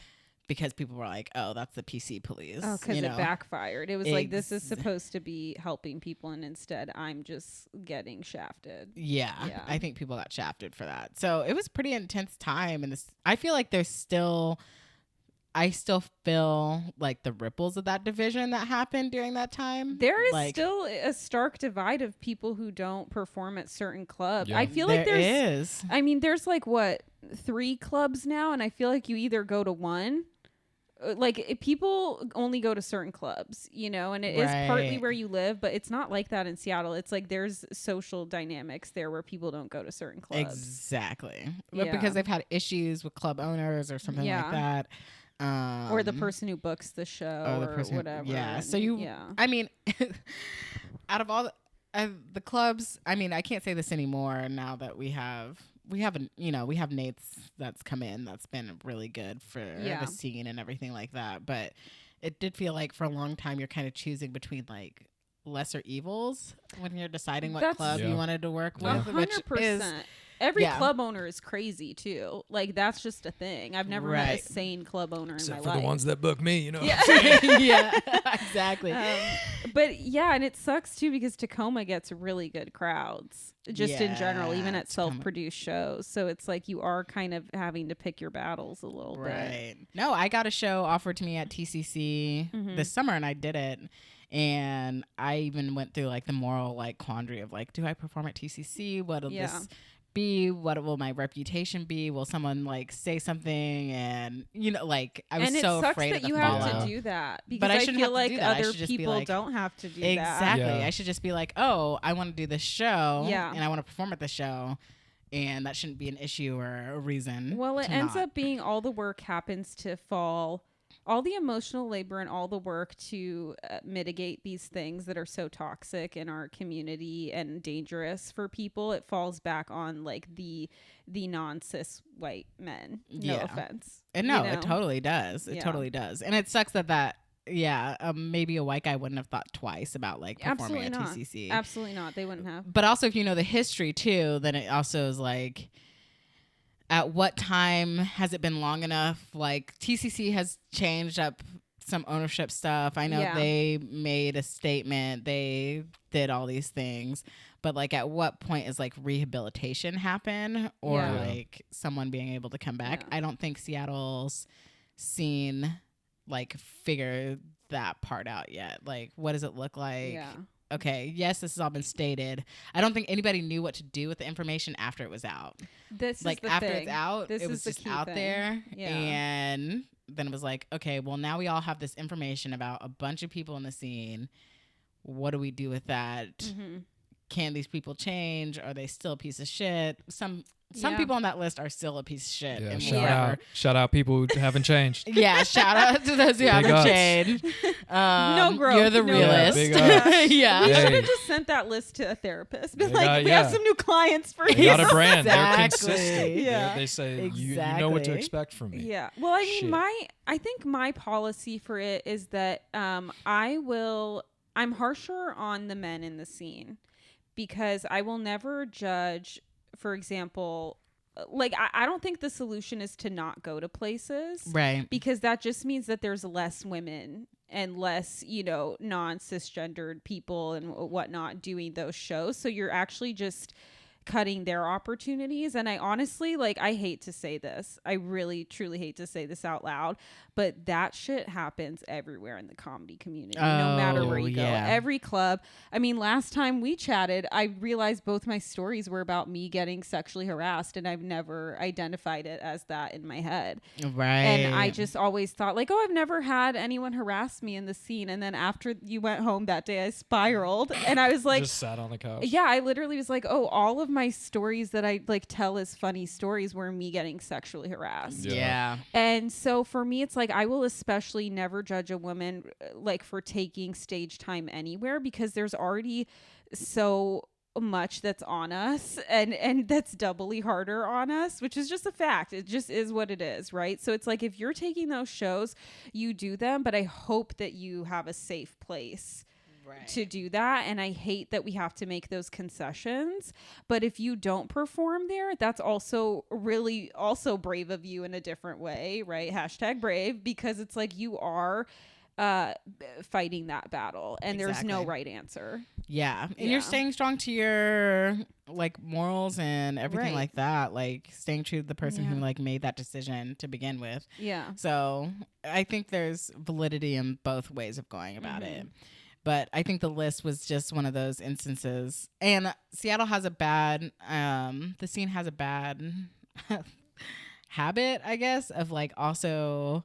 because people were like, oh, that's the PC police. Oh, because you it know? backfired. It was like, this is Ex- supposed to be helping people, and instead I'm just getting shafted. Yeah, Yeah. I think people got shafted for that. So it was pretty intense time. And this, I feel like I still feel like the ripples of that division that happened during that time. There is like, still a stark divide of people who don't perform at certain clubs. Yeah. I feel like there there's, is. I mean, there's like what, 3 clubs now, and I feel like you either go to one. People only go to certain clubs, you know, and it is partly Right. where you live, but it's not like that in Seattle. It's like there's social dynamics there where people don't go to certain clubs. Exactly. But Yeah. because they've had issues with club owners or something Yeah. like that. Or the person who books the show or the or person who- whatever. yeah. and- So you, yeah. I mean, out of all the clubs, I mean, I can't say this anymore now that we have Nate's that's come in that's been really good for Yeah. the scene and everything like that. But it did feel like for a long time you're kind of choosing between like lesser evils when you're deciding what That's- club Yeah. you wanted to work Yeah. with, which is 100%. Every yeah. club owner is crazy too. Like that's just a thing. I've never met Right. a sane club owner in Except my for life. the ones that book me, you know. Yeah. yeah, exactly. But yeah, and it sucks too because Tacoma gets really good crowds just in general, even Yeah, at Tacoma. self-produced shows. So it's like you are kind of having to pick your battles a little bit. Right. No, I got a show offered to me at TCC Mm-hmm. this summer, and I did it. And I even went through like the moral like quandary of like, do I perform at TCC? What'll Yeah. this be? What will my reputation be? Will someone like say something? And you know, like I was And it so sucks afraid that of the you have fallout. to do that because But I I shouldn't feel have to like do that. I other should just be people like- don't have to do that. Exactly. Yeah. I should just be like, oh, I want to do this show. Yeah. And I want to perform at the show. And that shouldn't be an issue or a reason. Well, it to ends not. up being all the work happens to fall, all the emotional labor and all the work to mitigate these things that are so toxic in our community and dangerous for people. It falls back on like the non-cis white men. No Yeah. offense. And you no, know? it totally does. It Yeah. totally does. And it sucks that maybe a white guy wouldn't have thought twice about like performing Absolutely at not. TCC. Absolutely not. They wouldn't have. But also, if you know the history too, then it also is like, at what time has it been long enough? Like TCC has changed up some ownership stuff. I know Yeah. they made a statement. They did all these things. But like at what point is like rehabilitation happen or Yeah. like someone being able to come back? Yeah. I don't think Seattle's seen like figure that part out yet. Like what does it look like? Yeah. Okay, yes, this has all been stated. I don't think anybody knew what to do with the information after it was out. This Like is the after thing. it's out, This it is was the just key out thing. there. Yeah. And then it was like, okay, well now we all have this information about a bunch of people in the scene. What do we do with that? Mhm. Can these people change? Are they still a piece of shit? Some Yeah. people on that list are still a piece of shit. Yeah, and shout whatever. out. Shout out people who haven't changed. Yeah, shout out to those who Big haven't ups. changed. No growth. You're the no realist. big growth. ups. Yeah. We Hey. should have just sent that list to a therapist. Been They like, got- we yeah. have some new clients for They you. got a brand. They're Exactly. consistent. Yeah. They say you know what to Exactly. expect from me. Yeah. Well, I mean, Shit. I think my policy for it is that I'm harsher on the men in the scene because I will never judge, for example, like I don't think the solution is to not go to places. Right. Because that just means that there's less women and less, non-cisgendered people and whatnot doing those shows. So you're actually just cutting their opportunities. And I honestly, I hate to say this. I really, truly hate to say this out loud, but that shit happens everywhere in the comedy community, no matter where you go. yeah. Every club. I mean, last time we chatted, I realized both my stories were about me getting sexually harassed, and I've never identified it as that in my head. Right. And I just always thought I've never had anyone harass me in the scene. And then after you went home that day, I spiraled and I was like, Just sat on the couch. yeah, I literally was like, oh, all of my stories that I tell as funny stories were me getting sexually harassed. Yeah. And so for me, it's I will especially never judge a woman for taking stage time anywhere, because there's already so much that's on us and that's doubly harder on us, which is just a fact. It just is what it is, right? So it's if you're taking those shows, you do them, but I hope that you have a safe place to do that. And I hate that we have to make those concessions, but if you don't perform there, that's also really also brave of you in a different way, right? #brave, because it's you are fighting that battle and there's no Exactly. right answer. Yeah. And Yeah. you're staying strong to your morals and everything Right. like that. Staying true to the person Yeah. who made that decision to begin with. Yeah. So I think there's validity in both ways of going about Mm-hmm. it. But I think the list was just one of those instances. And Seattle has a bad, the scene has a bad habit, I guess, of also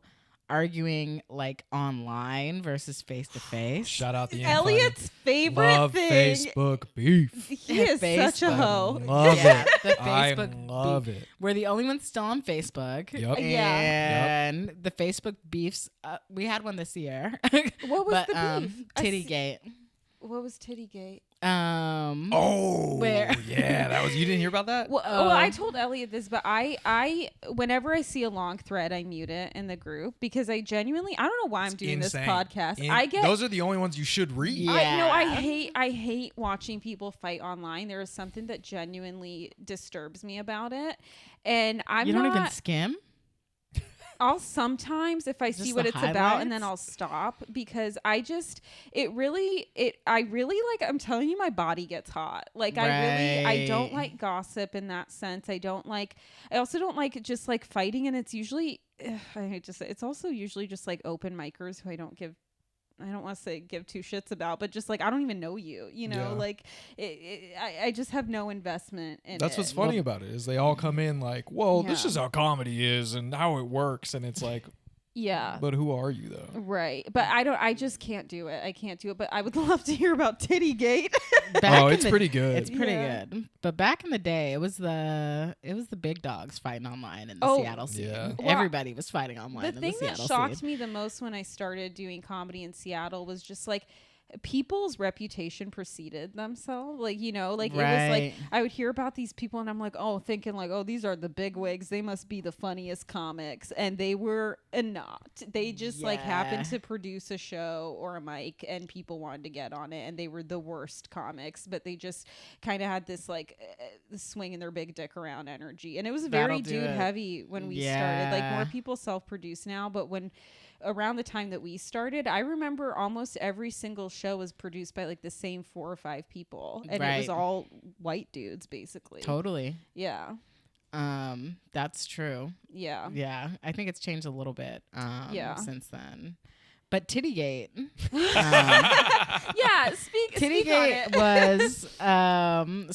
arguing online versus face to face. Shout out the Elliott's favorite love thing. Facebook beef. He is such a Facebook. hoe. Love Yeah, it. the I Facebook love beef. it. We're the only ones still on Facebook. Yep. Yeah. And the Facebook beefs, we had one this year. What was but, the beef? I see- Tittygate. What was Tittygate? Oh, Where? yeah, that was. You didn't hear about that? Well, I told Elliott this, but I whenever I see a long thread, I mute it in the group because I genuinely, I don't know why I'm doing Insane. this podcast. In- I get those are the only ones you should read. Yeah. I hate watching people fight online. There is something that genuinely disturbs me about it, and You don't even skim? I'll sometimes, if I see Just what the it's about, and then highlights? I'll stop because I really I'm telling you, my body gets hot. I don't Right. like gossip in that sense. I also don't like just fighting. And it's usually, it's also usually just open micers who I don't want to say give two shits about, but just I don't even know you, Yeah. I just have no investment in That's it. what's funny about it is they all come in well, this Yeah. is how comedy is and how it works, and it's Yeah. but who are you though? Right. But I just can't do it. I can't do it. But I would love to hear about Tittygate. Back in It's the- pretty good. It's pretty Yeah. good. But back in the day, it was the big dogs fighting online in the Oh, Seattle scene. yeah. Well, Everybody was fighting online The in the thing that Seattle shocked scene. me the most when I started doing comedy in Seattle was just people's reputation preceded themselves. It was Right. I would hear about these people and I'm thinking these are the big wigs. They must be the funniest comics. And they were not. They just happened Yeah. to produce a show or a mic and people wanted to get on it and they were the worst comics, but they just kind of had this swinging their big dick around energy. And it was very That'll do dude it. heavy when we Yeah. started. More people self-produce now, but when around the time that we started, I remember almost every single show was produced by like the same 4 or 5 people, and it was Right. all white dudes basically. Totally. Yeah. That's true. Yeah. Yeah, I think it's changed a little bit Yeah. since then. But Tittygate, Yeah. Speak on Tittygate it. was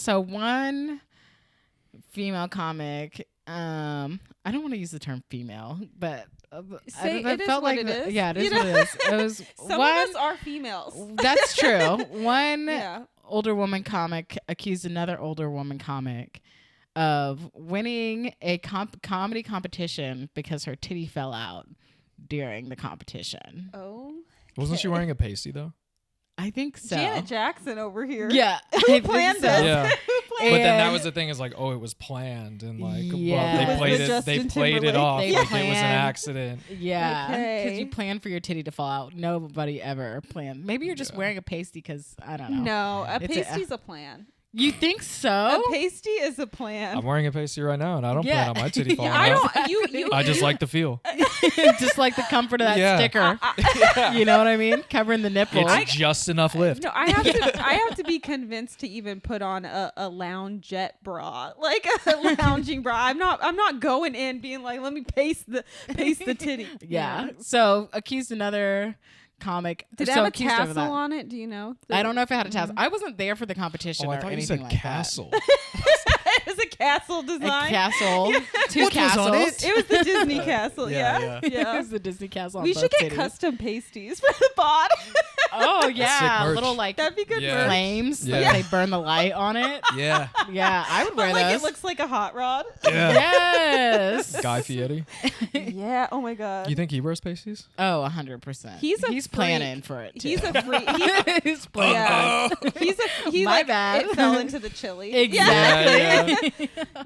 so one female comic. I don't want to use the term female, but Say I it is felt what like it is. yeah, it is You know? what it is. It was Some one. of us are females. That's true. One Yeah. older woman comic accused another older woman comic of winning a comedy competition because her titty fell out during the competition. Oh. Wasn't she wearing a pasty though? I think so. Janet Jackson over here. Yeah. I Who think planned so. this? Yeah. Who But planned then that And- was the thing is like, oh, it was planned and like, Yeah. well, It they was played the it. They Justin played it Timberlake off thing. like They it was an planned- accident. Yeah, because Okay. you plan for your titty to fall out. Nobody ever planned. Maybe you're just Yeah. wearing a pasty because I don't know. No, a It's a- pasty's a plan. You think A so? pasty is a plan. I'm wearing a pasty right now, and I don't Yeah. plan on my titty falling I out. don't. You. I just like the feel. Just like the comfort of that Yeah. sticker. You know what I mean? Covering the nipple. It's just enough lift. No, I have to. I have to be convinced to even put on a loungeette bra, like a lounging bra. I'm not going in being like, let me paste the titty. Yeah. So accused another comic. Did it so have a accused of tassel that. on it? Do you know? I don't know if it had a tassel. I wasn't there for the competition Oh, or I thought you anything said like castle. It was a castle that. A design. castle. Two What was on castles. It was the Disney castle. Yeah, Yeah. It was the Disney castle. On We both should get titties. custom pasties for the bod. Oh yeah, merch. little like That'd be good Yeah. merch. flames. Yeah. Like they burn the light on it. Yeah. Yeah, I would wear But like those. it looks like a hot rod. Yeah. Yes. Guy Fieri. Yeah. Oh my god. You think he wears pasties? Oh, 100%. He's a planning freak. for it too. He's a freak. He's planning. Yeah. He My like bad. it fell into the chili. Exactly.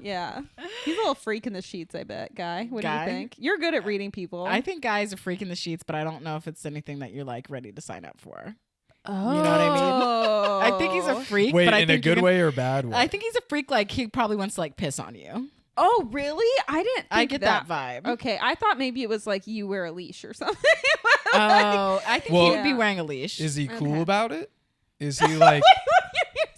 Yeah. He's a little freak in the sheets, I bet. Guy, what Guy? do you think? You're good at reading people. I think guys are freaking the sheets, but I don't know if it's anything that you're like ready to sign up for. Oh. You know what I mean? I think he's a freak. Wait, but I in a think you're good gonna- way or bad way? I think he's a freak. Like he probably wants to like piss on you. Oh, really? I didn't think I get that vibe. Okay, I thought maybe it was like you wear a leash or something. Oh, I think Well- he would be Yeah. wearing a leash. Is he cool Okay. about it? Is he like?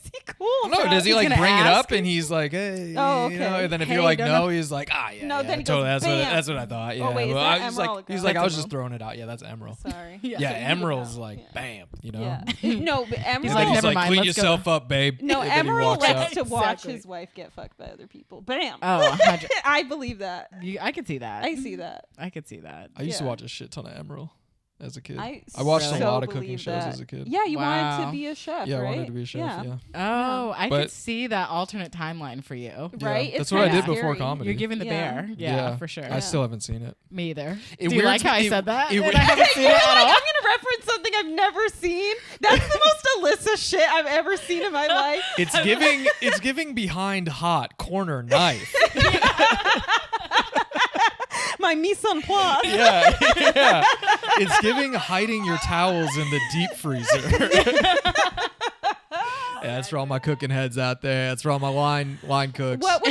Is he cool? No, about does he it? like gonna bring it ask up and he's like, hey, Oh, you know? okay. And then if Hey, you're like, don't no, know. he's like, yeah, No, yeah, then he totally. goes, That's bam. what I thought. Yeah. Oh, wait, is Well, that I was like, Emerald? he's like, I was That's just throwing it out. Yeah, that's Emerald. Sorry. Yeah. Yeah, So you Emerald's know. like, Yeah. bam, you know. Yeah. No, but Emerald. like, He's never like, mind, clean let's go. yourself up, babe. No, And then he Emerald walks likes out. to watch Exactly. his wife get fucked by other people. Bam. Oh, 100. I believe that. I could see that. I see that. I could see that. I used to Yeah. watch a shit ton of Emerald as a kid. I watched Really? a lot of so cooking believe shows that. as a kid. Yeah, you wanted Wow. to be a chef, Yeah, right? I wanted to be a chef. Yeah. Oh, I But- could see that alternate timeline for you. Right? Yeah, It's that's what I kinda did before scary. comedy. You're giving the Yeah. bear. Yeah, for sure. I still haven't seen it. Me either. It Do you like weirds how I me- said that? it And weird- I haven't seen it You're at like, all. I'm gonna reference something I've never seen. That's the most Alyssa shit I've ever seen in my life. It's giving behind hot corner knife. My mise en place. Yeah, yeah. It's giving hiding your towels in the deep freezer. Yeah, that's for all my cooking heads out there. That's for all my line cooks. What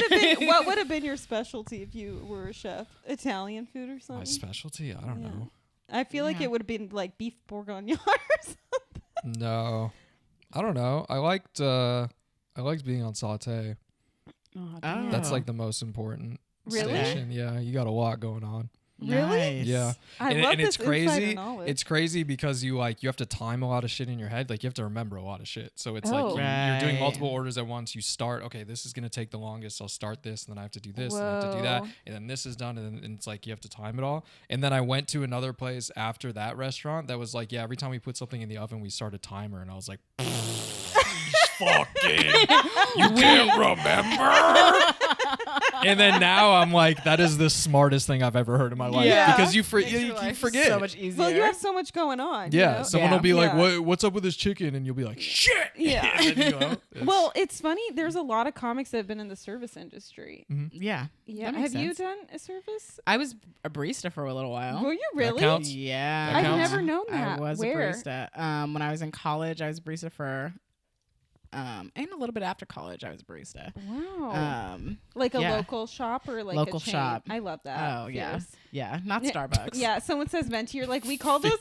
would have been your specialty if you were a chef? Italian food or My something? specialty? I don't Yeah. know. I feel like Yeah. it would have been like beef bourguignon or something. No, I don't know. I liked being on saute. Oh, damn. That's like the most important Really? station. Yeah, you got a lot going on. Really? Nice. Yeah. I and, love and this it's crazy. insider knowledge. It's crazy because you have to time a lot of shit in your head. Like you have to remember a lot of shit. So it's like Oh. you're doing Right. multiple orders at once. You start, okay, this is gonna take the longest. I'll start this, and then I have to do this, and I have to do that, Whoa. and then this is done, and it's like you have to time it all. And then I went to another place after that restaurant that was like, yeah, every time we put something in the oven, we start a timer, and I was like, fucking, you can't remember. And then now I'm like, that is the smartest thing I've ever heard in my life Yeah. because you Makes your you life forget. so much easier. Well, you have so much going on. you Yeah, know? someone Yeah. will be like, Yeah. "What's up with this chicken?" And you'll be like, "Shit." Yeah. And then, you know, it's- Well, it's funny. There's a lot of comics that have been in the service industry. Yeah. Yeah. That Have makes you sense. done a service? I was a barista for a little while. Were you really? counts. Yeah. That I've counts. never known that. I was Where? a barista. When I was in college, I was a barista for and a little bit after college, I was a barista. Wow. Like a yeah. local shop or like Local a chain? shop. I love that. Oh yeah, Fierce. yeah, not Starbucks. Yeah, someone says venti. You're like, we call those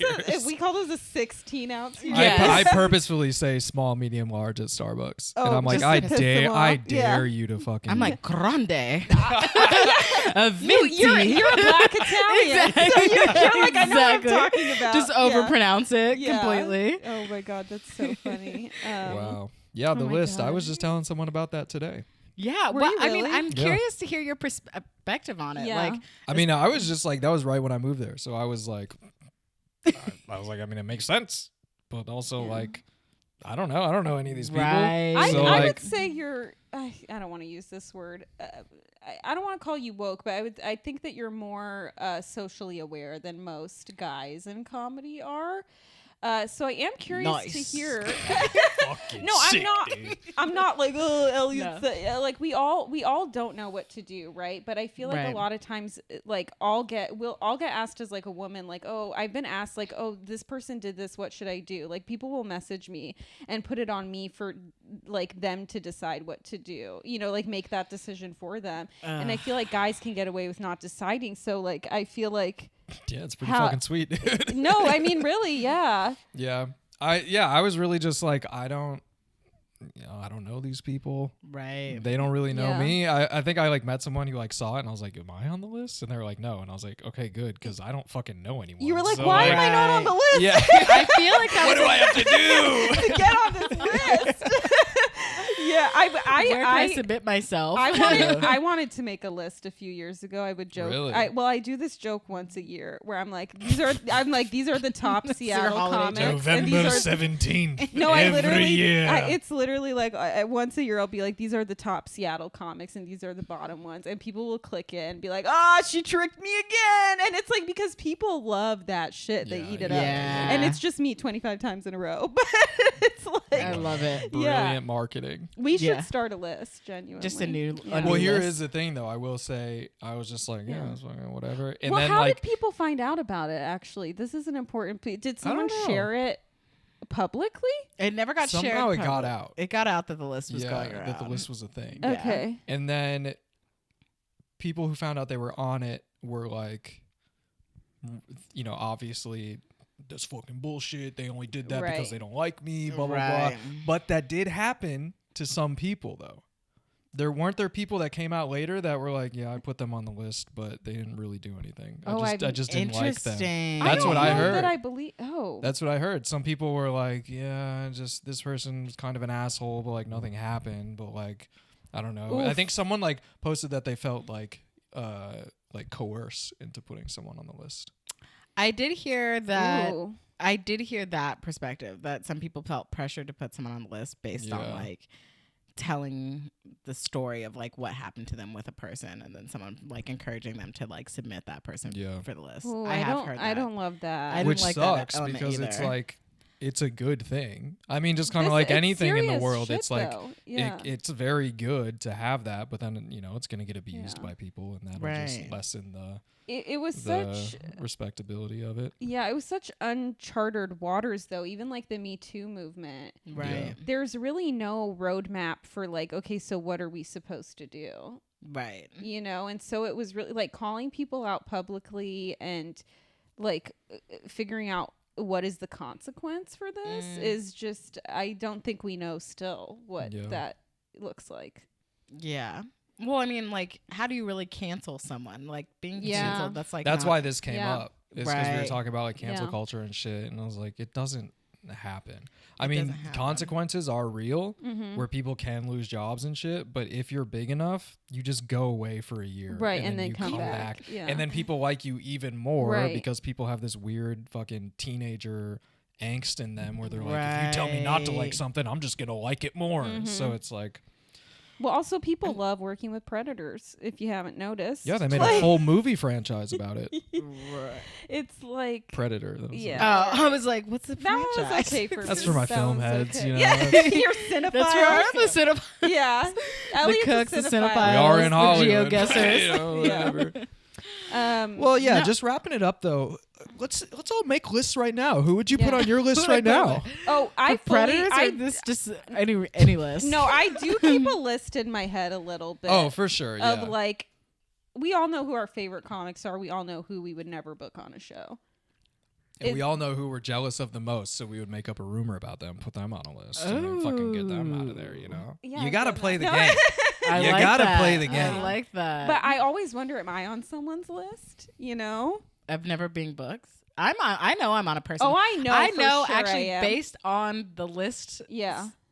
a 16 ounce. Yes. I purposefully say small, medium, large at Starbucks, Oh, and I'm like, just I to piss them I off? Yeah. dare you to fucking. I'm like grande. a You're a black Italian. Exactly. So you're like, I know what I'm Exactly. talking about. Just Yeah. overpronounce it Yeah. completely. Oh my God, that's so funny. wow. Yeah, the my list. I God. was just telling someone about that today. Yeah, Were well, you I mean, really? I'm Yeah. curious to hear your perspective on it. Yeah. Like, I mean, I was just like, that was right when I moved there, so I was like, I was like, I mean, it makes sense, but also like, I don't know any of these people. Right. I So, would like- say you're. I don't want to use this word. I don't want to call you woke, but I think that you're more socially aware than most guys in comedy are. So I am curious to hear. No, I'm not. I'm not like, oh, Elliott. No. Like we all don't know what to do, right? But I feel like Right. a lot of times, like we'll all get asked as like a woman, like, oh, I've been asked, like, oh, this person did this. What should I do? Like people will message me and put it on me for like them to decide what to do. You know, like make that decision for them. And I feel like guys can get away with not deciding. So like I feel like. Yeah, it's pretty How- fucking sweet, dude. No, I mean really, yeah. Yeah. I was really just like, I don't know these people. right. They don't really know Yeah. me. I think I like met someone who like saw it and I was like, am I on the list? And they were like, no. And I was like, okay, good, because I don't fucking know anyone. You were like, So, why like, am I not on the list? Yeah. I feel like that What was do I have to do? To get on this list. Yeah, where can I I submit myself? I wanted to make a list a few years ago. I would joke. Really? I do this joke once a year where I'm like these are the top your Seattle holiday comics. joke. and these November are 17th. no, I literally year. it's literally like once a year I'll be like these are the top Seattle comics and these are the bottom ones, and people will click it and be like, "Ah, she tricked me again." And it's like because people love that shit, they eat it up. Yeah. And it's just me 25 times in a row. But it's like I love it. Brilliant marketing. we should Yeah. start a list, genuinely. Just a new. Yeah. a new Well, here list. is the thing, though. I will say, I was just like, yeah, it's fucking whatever. And well, then, how like, did people find out about it? Actually, this is an important. Did someone know. share it publicly? It never got shared. somehow it got public. out. It got out that the list was Yeah, going around. that the list was a thing. Yeah. Okay. And then people who found out they were on it were like, obviously, that's fucking bullshit. They only did that Right. because they don't like me, blah, blah, Right. blah. But that did happen to some people, though. Weren't there people that came out later that were like, yeah, I put them on the list, but they didn't really do anything. Oh, I just didn't like them. Interesting. That's I what don't I know heard. That I believe. Oh. That's what I heard. Some people were like, yeah, just this person was kind of an asshole, but like nothing happened. But like, I don't know. I Oof. think someone like posted that they felt like coerced into putting someone on the list. I did hear that. Ooh. I did hear that perspective that some people felt pressured to put someone on the list based on Yeah. like telling the story of like what happened to them with a person, and then someone like encouraging them to like submit that person Yeah. for the list. Ooh, I have don't. heard that. I don't love that. I didn't Which like that sucks element because it's either. like, it's a good thing. I mean, just kind of This- like it's anything in the serious world, shit, it's like, though. Yeah. it's very good to have that, but then, it's going to get abused Yeah. by people, and that'll Right. just lessen it was the such. respectability of it. Yeah, it was such uncharted waters, though. Even like the Me Too movement. right, There's really no roadmap for like, okay, so what are we supposed to do? right. And so it was really like calling people out publicly and like figuring out what is the consequence for this is just, I don't think we know still what Yeah. that looks like. Yeah. Well, I mean, like, how do you really cancel someone? Like being Yeah. canceled. That's like That's not- why this came Yeah. up. It's because we were Right. talking about like cancel Yeah. culture and shit, and I was like, it doesn't happen. I It mean, doesn't happen. consequences are real, Mm-hmm. where people can lose jobs and shit. But if you're big enough, you just go away for a year, Right, and then you come back. Yeah. and then people like you even more Right. because people have this weird fucking teenager angst in them, where they're like, if you tell me not to like Right. something, I'm just gonna like it more. Mm-hmm. So it's like, Well, also people love working with predators. If you haven't noticed, yeah, they made Like, a whole movie franchise about it. Right. It's like Predator. That was Yeah. Oh, I was like, what's the that was franchise? okay for That's me. for my That film was heads, okay. you know. Yeah, you're cinephile. That's right. I'm a cinephile. Yeah, The Elliott's cooks, the cinephile. We are in the Hollywood. geoguessers. You know, Yeah. whatever. Well, yeah, just wrapping it up though. Let's all make lists right now. Who would you put on your list right now? Oh, I Predators or this just any list? No, I do keep a list in my head a little bit. Oh, for sure. Yeah. Of like, we all know who our favorite comics are. We all know who we would never book on a show. And we all know who we're jealous of the most, so we would make up a rumor about them, put them on a list, and then fucking get them out of there, you know? Yeah, you got to I've done play the that. game. No. You gotta play the game. I like that. But I always wonder, am I on someone's list? You know? I've never been booked. I know I'm on a person. Oh, I know. I for know sure actually I am. based on the list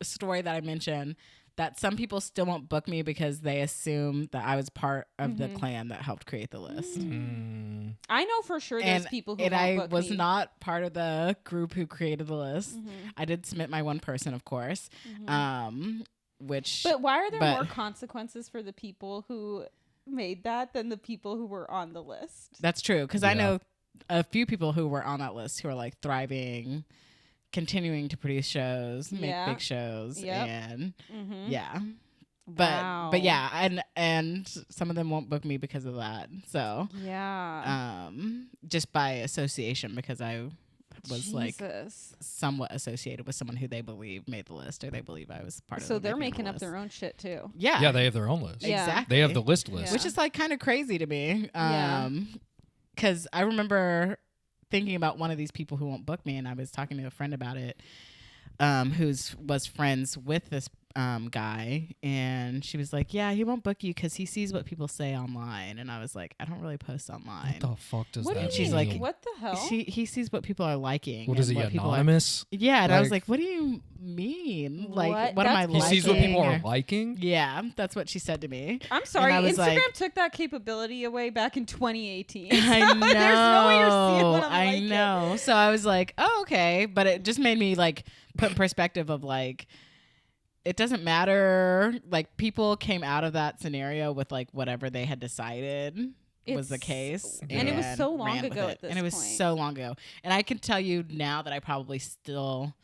story that I mentioned that some people still won't book me because they assume that I was part of the clan that helped create the list. I know for sure there's people who and won't I book was me. not part of the group who created the list. I did submit my one person, of course. Which But why are there more consequences for the people who made that than the people who were on the list? that's true because I know a few people who were on that list who are like thriving, continuing to produce shows, make big shows, and but yeah, and some of them won't book me because of that. So just by association because I was like somewhat associated with someone who they believe made the list or they believe I was part of. So they're making up their own shit too. Yeah, they have their own list. Yeah. Exactly. They have the list, which is like kind of crazy to me. Because I remember thinking about one of these people who won't book me, and I was talking to a friend about it, was friends with this guy, and she was like, "Yeah, he won't book you because he sees what people say online." And I was like, "I don't really post online." What the fuck does What that do mean? you She's like, mean? What the hell? He sees what people are liking. What is he, what people anonymous? Yeah, and I was Like- like, "What do you mean? Like, what am I That's liking?" He sees what people are or- liking? Yeah, that's what she said to me. I'm sorry, I was Instagram like- took that capability away back in 2018. I So know. There's no way you're seeing what I'm I liking. know. So I was like, oh, okay. But it just made me like put in perspective of like, it doesn't matter. Like people came out of that scenario with like whatever they had decided was the case. And it was so long ran with ago it. at this And it was point. so long ago. And I can tell you now that I probably still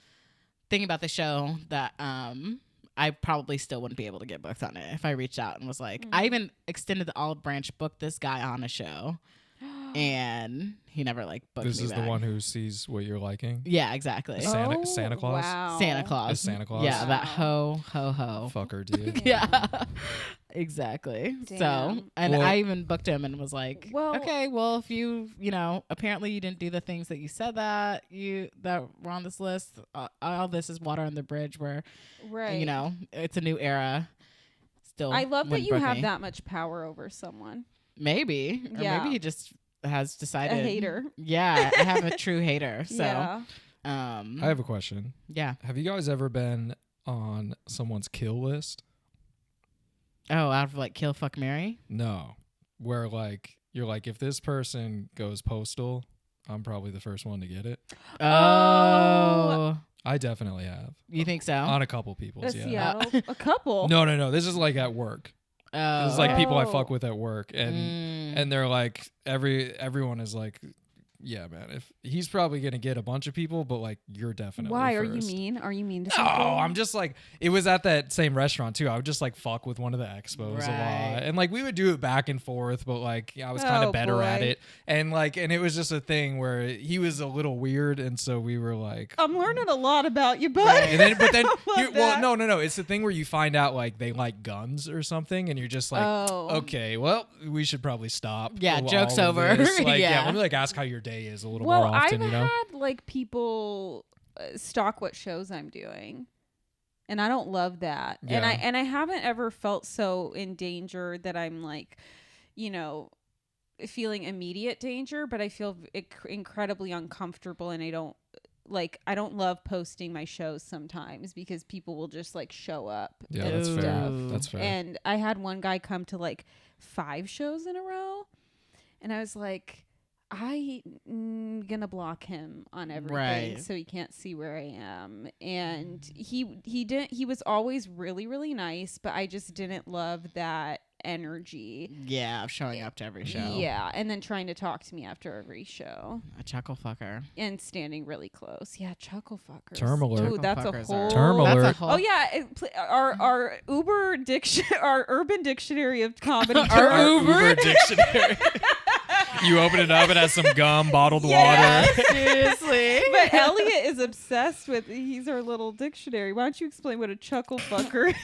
thinking about the show that I probably still wouldn't be able to get booked on it if I reached out and was like, I even extended the olive branch, booked this guy on a show, and he never like booked This me is back. the one who sees what you're liking? Yeah, exactly. Santa Claus? Wow. Santa Claus. Is Santa Claus? Yeah, that Wow. ho. Fucker, dude. Yeah, exactly. So, Damn. and Well- I even booked him and was like, Well- okay, well, if you know, apparently you didn't do the things that you said that were on this list. All this is water on the bridge where, Right. you know, it's a new era. Still, I love that wouldn't you book have me. that much power over someone. Maybe, or Yeah. maybe he just has decided. A hater. Yeah, I have a true hater. So, Yeah. I have a question. yeah. Have you guys ever been on someone's kill list? Oh, out of like kill, fuck, marry. No. Where like you're like, if this person goes postal, I'm probably the first one to get it. Oh, I definitely have. you think so? On a couple people's, A yeah. Seattle. A couple. No. This is like at work. Oh, This is like people I Oh. fuck with at work, and they're like everyone is like, yeah, man. If he's probably gonna get a bunch of people, but like you're definitely. Why are you first. mean? Are you mean to No, people? I'm just like, it was at that same restaurant too. I would just like fuck with one of the expos a Right. lot. And like we would do it back and forth, but like I was kind of Oh, better at boy. it. And it was just a thing where he was a little weird. And so we were like, I'm learning a lot about you, bud. and then, but then, I love that. no. It's the thing where you find out like they like guns or something. And you're just like, Oh. okay, well, we should probably stop. Yeah, all joke's of over. this. Like, Yeah. let me like ask how your day is a little Well, more often, I've you know? had like people stalk what shows I'm doing, and I don't love that. Yeah. And I haven't ever felt so in danger that I'm like, you know, feeling immediate danger, but I feel incredibly uncomfortable, and I don't love posting my shows sometimes because people will just like show up. Yeah, and that's fair. stuff. That's fair. And I had one guy come to like 5 shows in a row, and I was like, I'm gonna block him on everything Right. so he can't see where I am. And he was always really, really nice, but I just didn't love that energy. Yeah, of showing up to every show. Yeah, and then trying to talk to me after every show A chuckle fucker. and standing really close. Yeah, chuckle fuckers. Term alert. Ooh, that's a Chuckle fuckers whole are- Term alert. That's a whole. Oh yeah, our our Urban Dictionary of comedy. Our term. Uber dictionary. You open it up, it has some gum, bottled Yeah. water. Seriously. But Elliott is obsessed with. He's our little dictionary. Why don't you explain what a chuckle fucker is?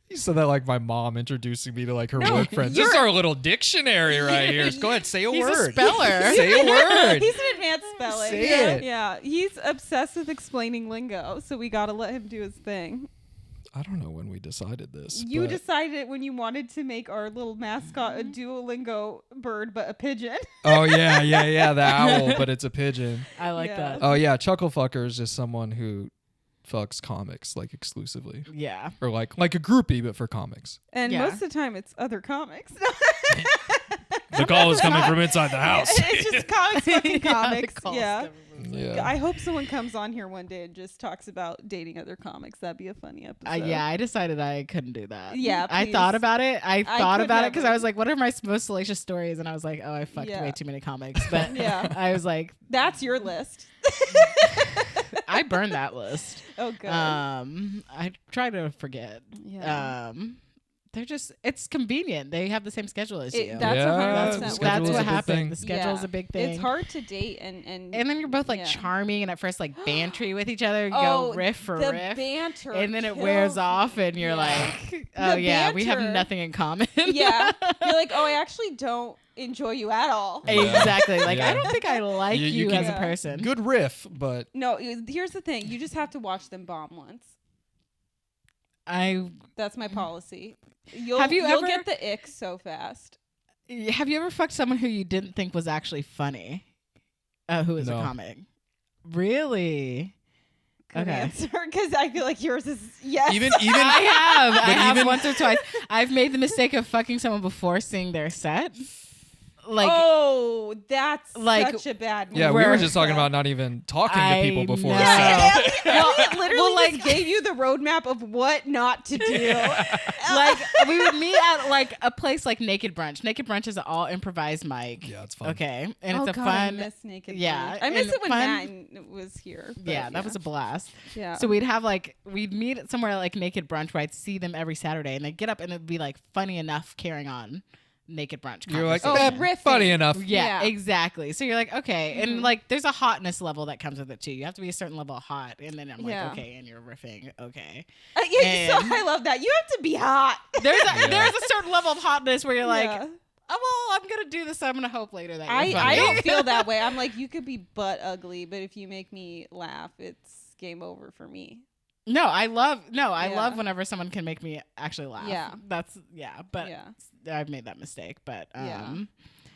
You said that like my mom introducing me to like her No, work friends. This is our little dictionary right here. Go ahead, say a He's word. a speller. Say a word. He's an advanced spelling. Say yeah. it. Yeah, he's obsessed with explaining lingo, so we gotta let him do his thing. I don't know when we decided this. You but- decided it when you wanted to make our little mascot a Duolingo bird, but a pigeon. Oh yeah, the owl, but it's a pigeon. I like Yeah. that. Oh yeah, chuckle fucker is just someone who fucks comics like exclusively, Yeah. or like a groupie but for comics. And Yeah. most of the time, it's other comics. The call is coming from inside the house. It's just comics, fucking comics. the calls Yeah. come from- Yeah. I hope someone comes on here one day and just talks about dating other comics. That'd be a funny episode. Yeah, I decided I couldn't do that. Yeah, I please. thought about it. I thought could about it because never. I was like, what are my most salacious stories? And I was like, oh, I fucked Yeah. way too many comics. But Yeah. I was like, That's your list. I burned that list. Oh, good. I try to forget. Yeah. They're just, it's convenient. They have the same schedule as you. That's Yeah, 100% the what schedule That's is a what big happened. thing. The schedule's Yeah. a big thing. It's hard to date and And then you're both like yeah. charming and at first like bantry with each other. You Oh, go riff for the riff. banter, And then it kills wears me. off and you're Yeah. like, oh The yeah, we have banter. nothing in common. Yeah, you're like, oh, I actually don't enjoy you at all. Exactly. Like, Yeah. I don't think I like You you, can- as a person. Good riff, but No, here's the thing: you just have to watch them bomb once. That's my policy. You'll Have you you'll ever- get the ick so fast. Have you ever fucked someone who you didn't think was actually funny? Who is No. a comic? Really? Good Okay. answer, because I feel like yours is yes. even I have. I But have even- once or twice. I've made the mistake of fucking someone before seeing their set. Like, oh, that's like- such a bad. yeah, we Where- were just talking about not even talking to people before. know. So. Elliott literally well, like- just gave you the roadmap of what not to do. like we would meet at like a place like Naked Brunch. Naked Brunch is an all improvised mic. Yeah, it's fun. Okay, and Oh, it's a God, fun. I miss Naked yeah, Brunch. I miss and it when fun- Matt was here. but Yeah, that was a blast. yeah. So we'd have like we'd meet at somewhere like Naked Brunch where I'd see them every Saturday, and they'd get up and it'd be like funny enough carrying on Naked Brunch. You're like, conversation. riffing. funny enough. Yeah, Yeah. exactly. So you're like, okay, and like there's a hotness level that comes with it too. You have to be a certain level of hot, and then I'm like, Yeah. okay, and you're riffing, okay. Yeah, so And- I love that. You have to be hot. There's a certain level of hotness where you're like, Yeah. oh well, I'm gonna do this. So I'm gonna hope later that you're I funny. don't feel that way. I'm like, you could be butt ugly, but if you make me laugh, it's game over for me. I love Yeah. whenever someone can make me actually laugh. Yeah. But Yeah. I've made that mistake. But Yeah.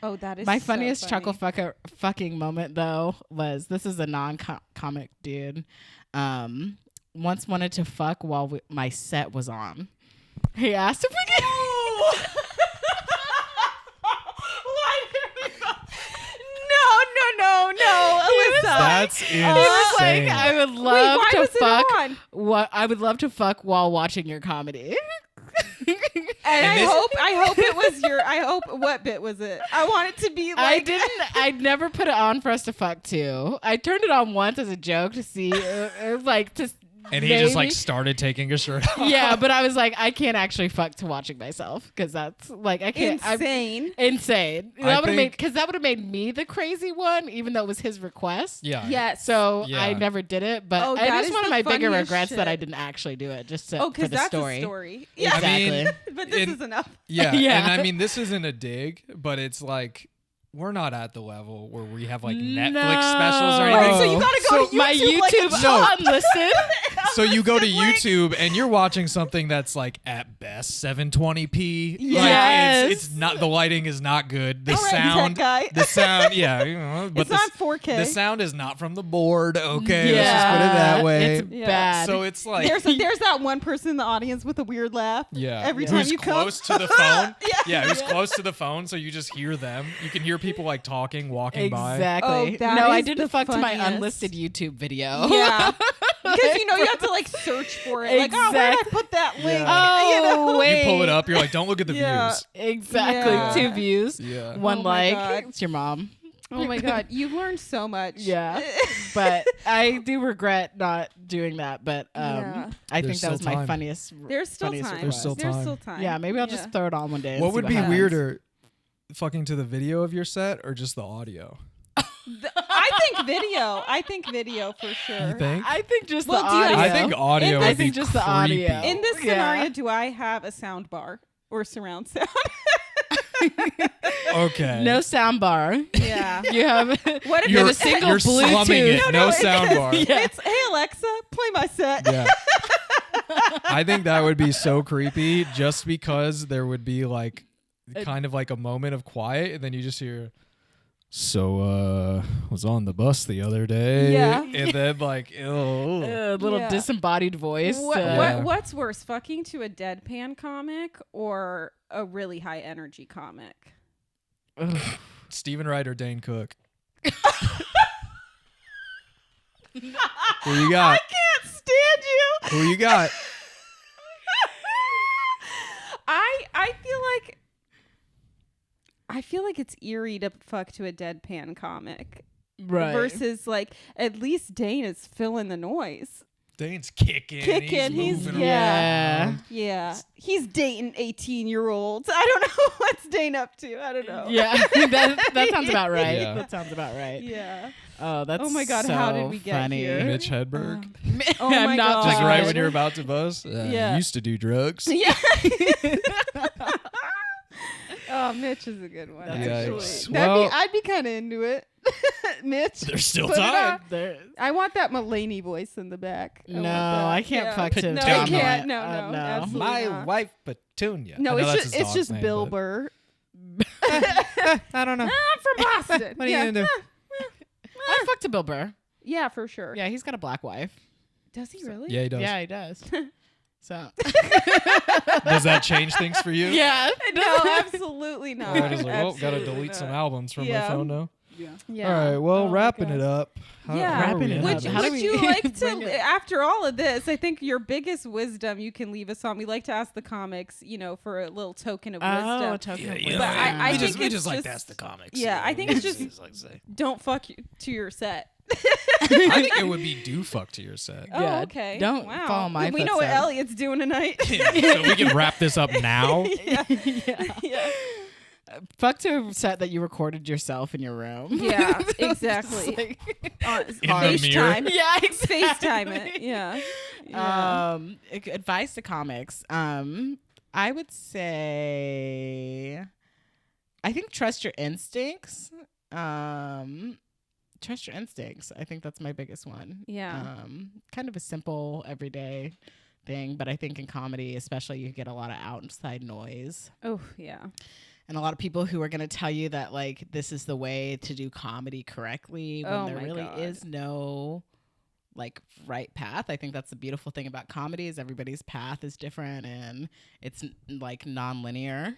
Oh, that is my so funniest funny. chuckle fucking moment though was this is a non-comic dude. Once wanted to fuck while my set was on. He asked if we could. Why did we fuck? No, Alyssa. That's He was like, insane. I would Wait, love why to was fuck. it on? What I would love to fuck while watching your comedy. And this- I hope it was your. I hope what bit was it? I want it to be like. I'd never put it on for us to fuck to. I turned it on once as a joke to see, like to. And he just like maybe- started taking his shirt off. Yeah, but I was like, I can't actually fuck to watching myself because that's like I can't. insane. Insane. I That would have made think- because that would have made me the crazy one, even though it was his request. Yeah. Yes. So Yeah. I never did it, but Oh, it that is is one of the my bigger funniest regrets that I shit. didn't actually do it just to, Oh, for because the that's story. a story. I Yeah, mean, Exactly. but this in- is enough. Yeah. Yeah. And I mean, this isn't a dig, but it's like we're not at the level where we have like Netflix No. specials or Wait, anything. so you gotta go to YouTube my like YouTube a No. unlisted. So you go to Just like- YouTube and you're watching something that's like at best 720p. Yes. Like it's not, the lighting is not good. The All right, tech sound, guy. the sound, yeah, you know, but It's the, not 4K. the sound is not from the board. Okay, let's just put it that way. It's Yeah. bad. So it's like There's that one person in the audience with a weird laugh. yeah, Every who's time you come. close to the phone. Yeah. Who's close to the phone, so you just hear them. You can hear people like talking, walking by. Exactly. Oh, that no, I is didn't the fuck to my funniest. unlisted YouTube video. Yeah. Because you know you have to like search for it. Like, oh, where did I put that link? Yeah. You know? Oh, wait. You pull it up. You're like, don't look at the Yeah. views. Exactly. Yeah. 2 views. Yeah. One Oh my like. God. It's your mom. Oh my God, you've learned so much. Yeah. But I do regret not doing that. But Yeah. I There's think that was still my time. funniest. There's still funniest time. request. There's still time. time. Yeah, maybe I'll Yeah. just throw it on one day. And What see would be happens. weirder? fucking to the video of your set or just the audio? I think video for sure. You think? I think just Well, the do you audio. have- I think audio I would think be just the creepy. audio. In this Yeah. scenario, do I have a sound bar or surround sound? Okay. No sound bar. Yeah. You have What if you have You're, a single you're Bluetooth. slumming it. No, No, sound bar. Yeah. It's, hey Alexa, play my set. Yeah. I think that would be so creepy just because there would be like kind of like a moment of quiet and then you just hear was on the bus the other day. Yeah. And then like A little Yeah. disembodied voice. Yeah. What's worse, fucking to a deadpan comic or a really high energy comic? Steven Wright or Dane Cook. Who you got? I can't stand you. Who you got? I feel like it's eerie to fuck to a deadpan comic Right. versus like at least Dane is filling the noise. Dane's kicking. Kicking, He's he's- moving yeah. around. Yeah, he's dating 18-year-olds. I don't know what's Dane up to. I don't know. Yeah. that sounds about right. Yeah. That sounds about right. Yeah. Oh, that's Oh my God, so how did we get funny. here? Mitch Hedberg. Oh my I'm not God. Just right God. when you're about to buzz. Yeah. Used to do drugs. Yeah. Oh, Mitch is a good one. That's Actually, Yikes. That'd Well- I'd be kind of into it. Mitch, There's still put it time. on. There- I want that Mulaney voice in the back. No, want that. I can't fuck to No, Tom I can't. Mulaney. No, no, No. absolutely My not. wife Petunia. No, I know it's that's just his it's dog's just name, Bill but- Burr. I don't know. I'm from Boston. What are you yeah. gonna do? I fucked to Bill Burr. Yeah, for sure. Yeah, he's got a black wife. Does he really? Yeah, he does. Yeah, he does. So Does that change things for you? yeah, No, absolutely not. I was like, well, gotta Absolutely delete not. some albums from my Yeah. phone now. Yeah. All right, well, Oh my wrapping God. it up. Yeah. how are we Wrapping it ending up. this? How do Would we you like bring to, it- after all of this, I think your biggest wisdom you can leave us on. We like to ask the comics, for a little token of wisdom. Oh, a token of you wisdom. But I we think just, we it's just like to just- ask the comics. yeah, I think it's just- like to say. Don't fuck you to your set. I think it would be do fuck to your set. Oh, Yeah, okay. don't wow. follow my We know what footsteps. Elliott's doing tonight. So we can wrap this up now. yeah. Fuck to a set that you recorded yourself in your room. Yeah, Just exactly. like- On In the mirror? FaceTime. yeah, exactly. FaceTime it. Yeah. Yeah. Advice to comics. I would say, I think trust your instincts. Trust your instincts. I think that's my biggest one. Yeah. Kind of a simple everyday thing, but I think in comedy, especially, you get a lot of outside noise. Oh, yeah. And a lot of people who are going to tell you that, like, this is the way to do comedy correctly when Oh there my really God. is no, like, right path. I think that's the beautiful thing about comedy is everybody's path is different and it's, like, non-linear.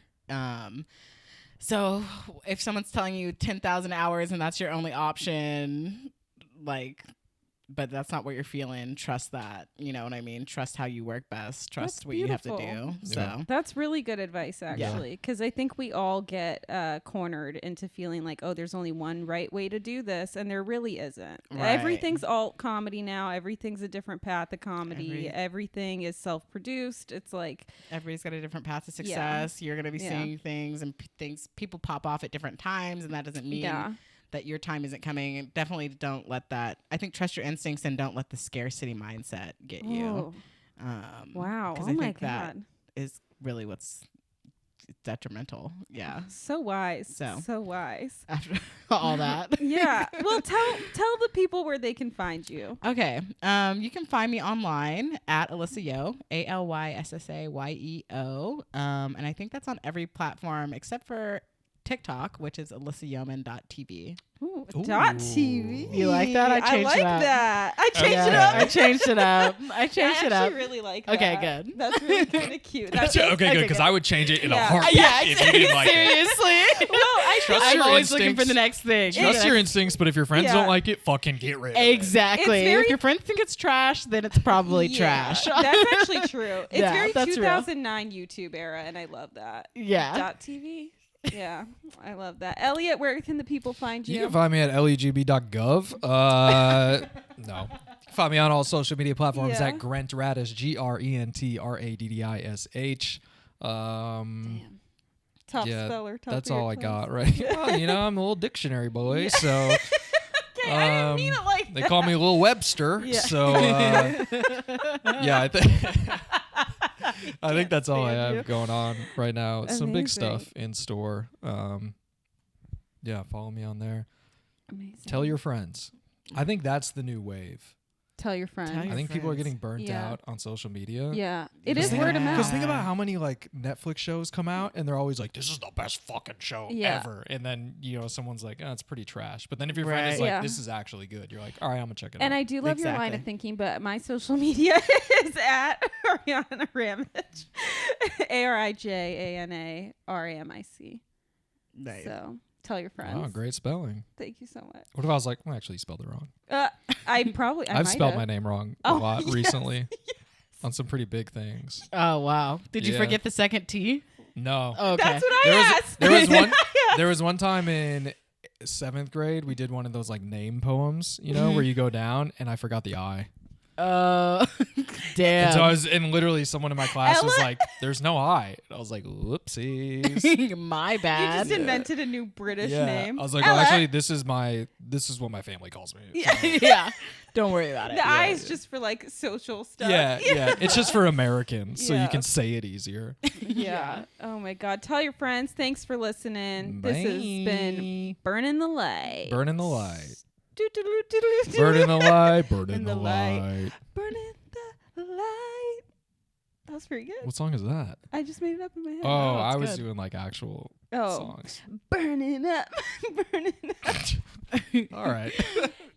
So if someone's telling you 10,000 hours and that's your only option, like, but that's not what you're feeling, trust that. You know what I mean? Trust how you work best. Trust That's what you have to beautiful. do. Yeah. So That's really good advice, actually, because I think we all get cornered into feeling like, oh, there's only one right way to do this, and there really isn't. Right. Everything's alt comedy now. Everything's a different path of comedy. Everything is self-produced. It's like, everybody's got a different path to success. You're going to be Yeah. seeing things and people pop off at different times, and that doesn't mean yeah. that your time isn't coming. And definitely don't let that, I think, trust your instincts and don't let the scarcity mindset get you. Oh, wow. Because Oh I my think that God. is really what's detrimental. Yeah. So wise. So. So wise. After all that. Yeah. Well, tell the people where they can find you. Okay. You can find me online at Alyssa Yo, ALYSSAYEO. And I think that's on every platform except for TikTok, which is AlyssaYeoman.tv. Ooh, Ooh. .tv. You like that? I changed like it up. that. I changed it Yeah, up. I changed it up. I changed I it actually up. really like that. Okay, good. That's really kind of cute. That's Okay, good, because I would change it in a Yeah. heartbeat if you didn't like it. seriously. well, I feel Trust I'm your always looking for instincts. the next thing. Trust your instincts, but if your friends Yeah. don't like it, fucking get rid of it. Exactly. It's very- If your friends think it's trash, then it's probably Yeah, trash. That's actually true. It's Yeah, very that's real. 2009 YouTube era, and I love that. Yeah. .tv. Yeah, I love that. Elliott, where can the people find you? You can find me at legb.gov. No. Find me on all social media platforms Yeah. at Grentradish, GRENTRADDISH. Damn. Top Yeah, speller. Top that's of your all I class. got, right? Well, you know, I'm a little dictionary boy, so Okay, I didn't mean it like they that. call me Little Webster. Yeah. So yeah, I think I think that's all I stand have you. going on right now. Some big Amazing. stuff in store. Yeah, follow me on there. Amazing. Tell your friends. I think that's the new wave. Tell your friends. Tell your I think people are friends. getting burnt Yeah. out on social media. Yeah, it Because is think- word of Yeah. mouth. Because think about how many like Netflix shows come out and they're always like, "This is the best fucking show Yeah. ever," and then someone's like, "Oh, it's pretty trash." But then if your friend is Right. like, Yeah. "This is actually good," you're like, "All right, I'm gonna check it And out." I do love your line Exactly. of thinking, but my social media is at Arijana Ramic. ARIJANARAMIC. Nice. So tell your friends. Wow, great spelling. Thank you so much. What if I was like, well, actually, you spelled it wrong? I've Spelled my name wrong a Oh, lot yes, recently on some pretty big things. Oh wow! Did you Yeah. forget the second T? No. Okay. That's what I There was asked. there was one there was one time in 7th grade we did one of those like name poems, where you go down, and I forgot the I. Damn. And so and literally someone in my class was Ella- like, "There's no I." I was like, "Whoopsies." My You bad. just invented a new British name. I was like, "Well, Ella. actually, this is what my family calls me." Yeah. Yeah. Don't worry about it. The I is just for like social stuff. Yeah, yeah. It's just for Americans, so you Yeah. can say it easier. Yeah. Oh my God. Tell your friends. Thanks for listening. This has been Burning the Light. Burning the light. Doo-doo-doo-doo-doo. Burning the light. Burning In the the light. light. Burning the light. That was pretty good. What song is that? I just made it up in my head. Oh, I that's was good. doing like actual Oh. songs. Burning up. Burning up. All right.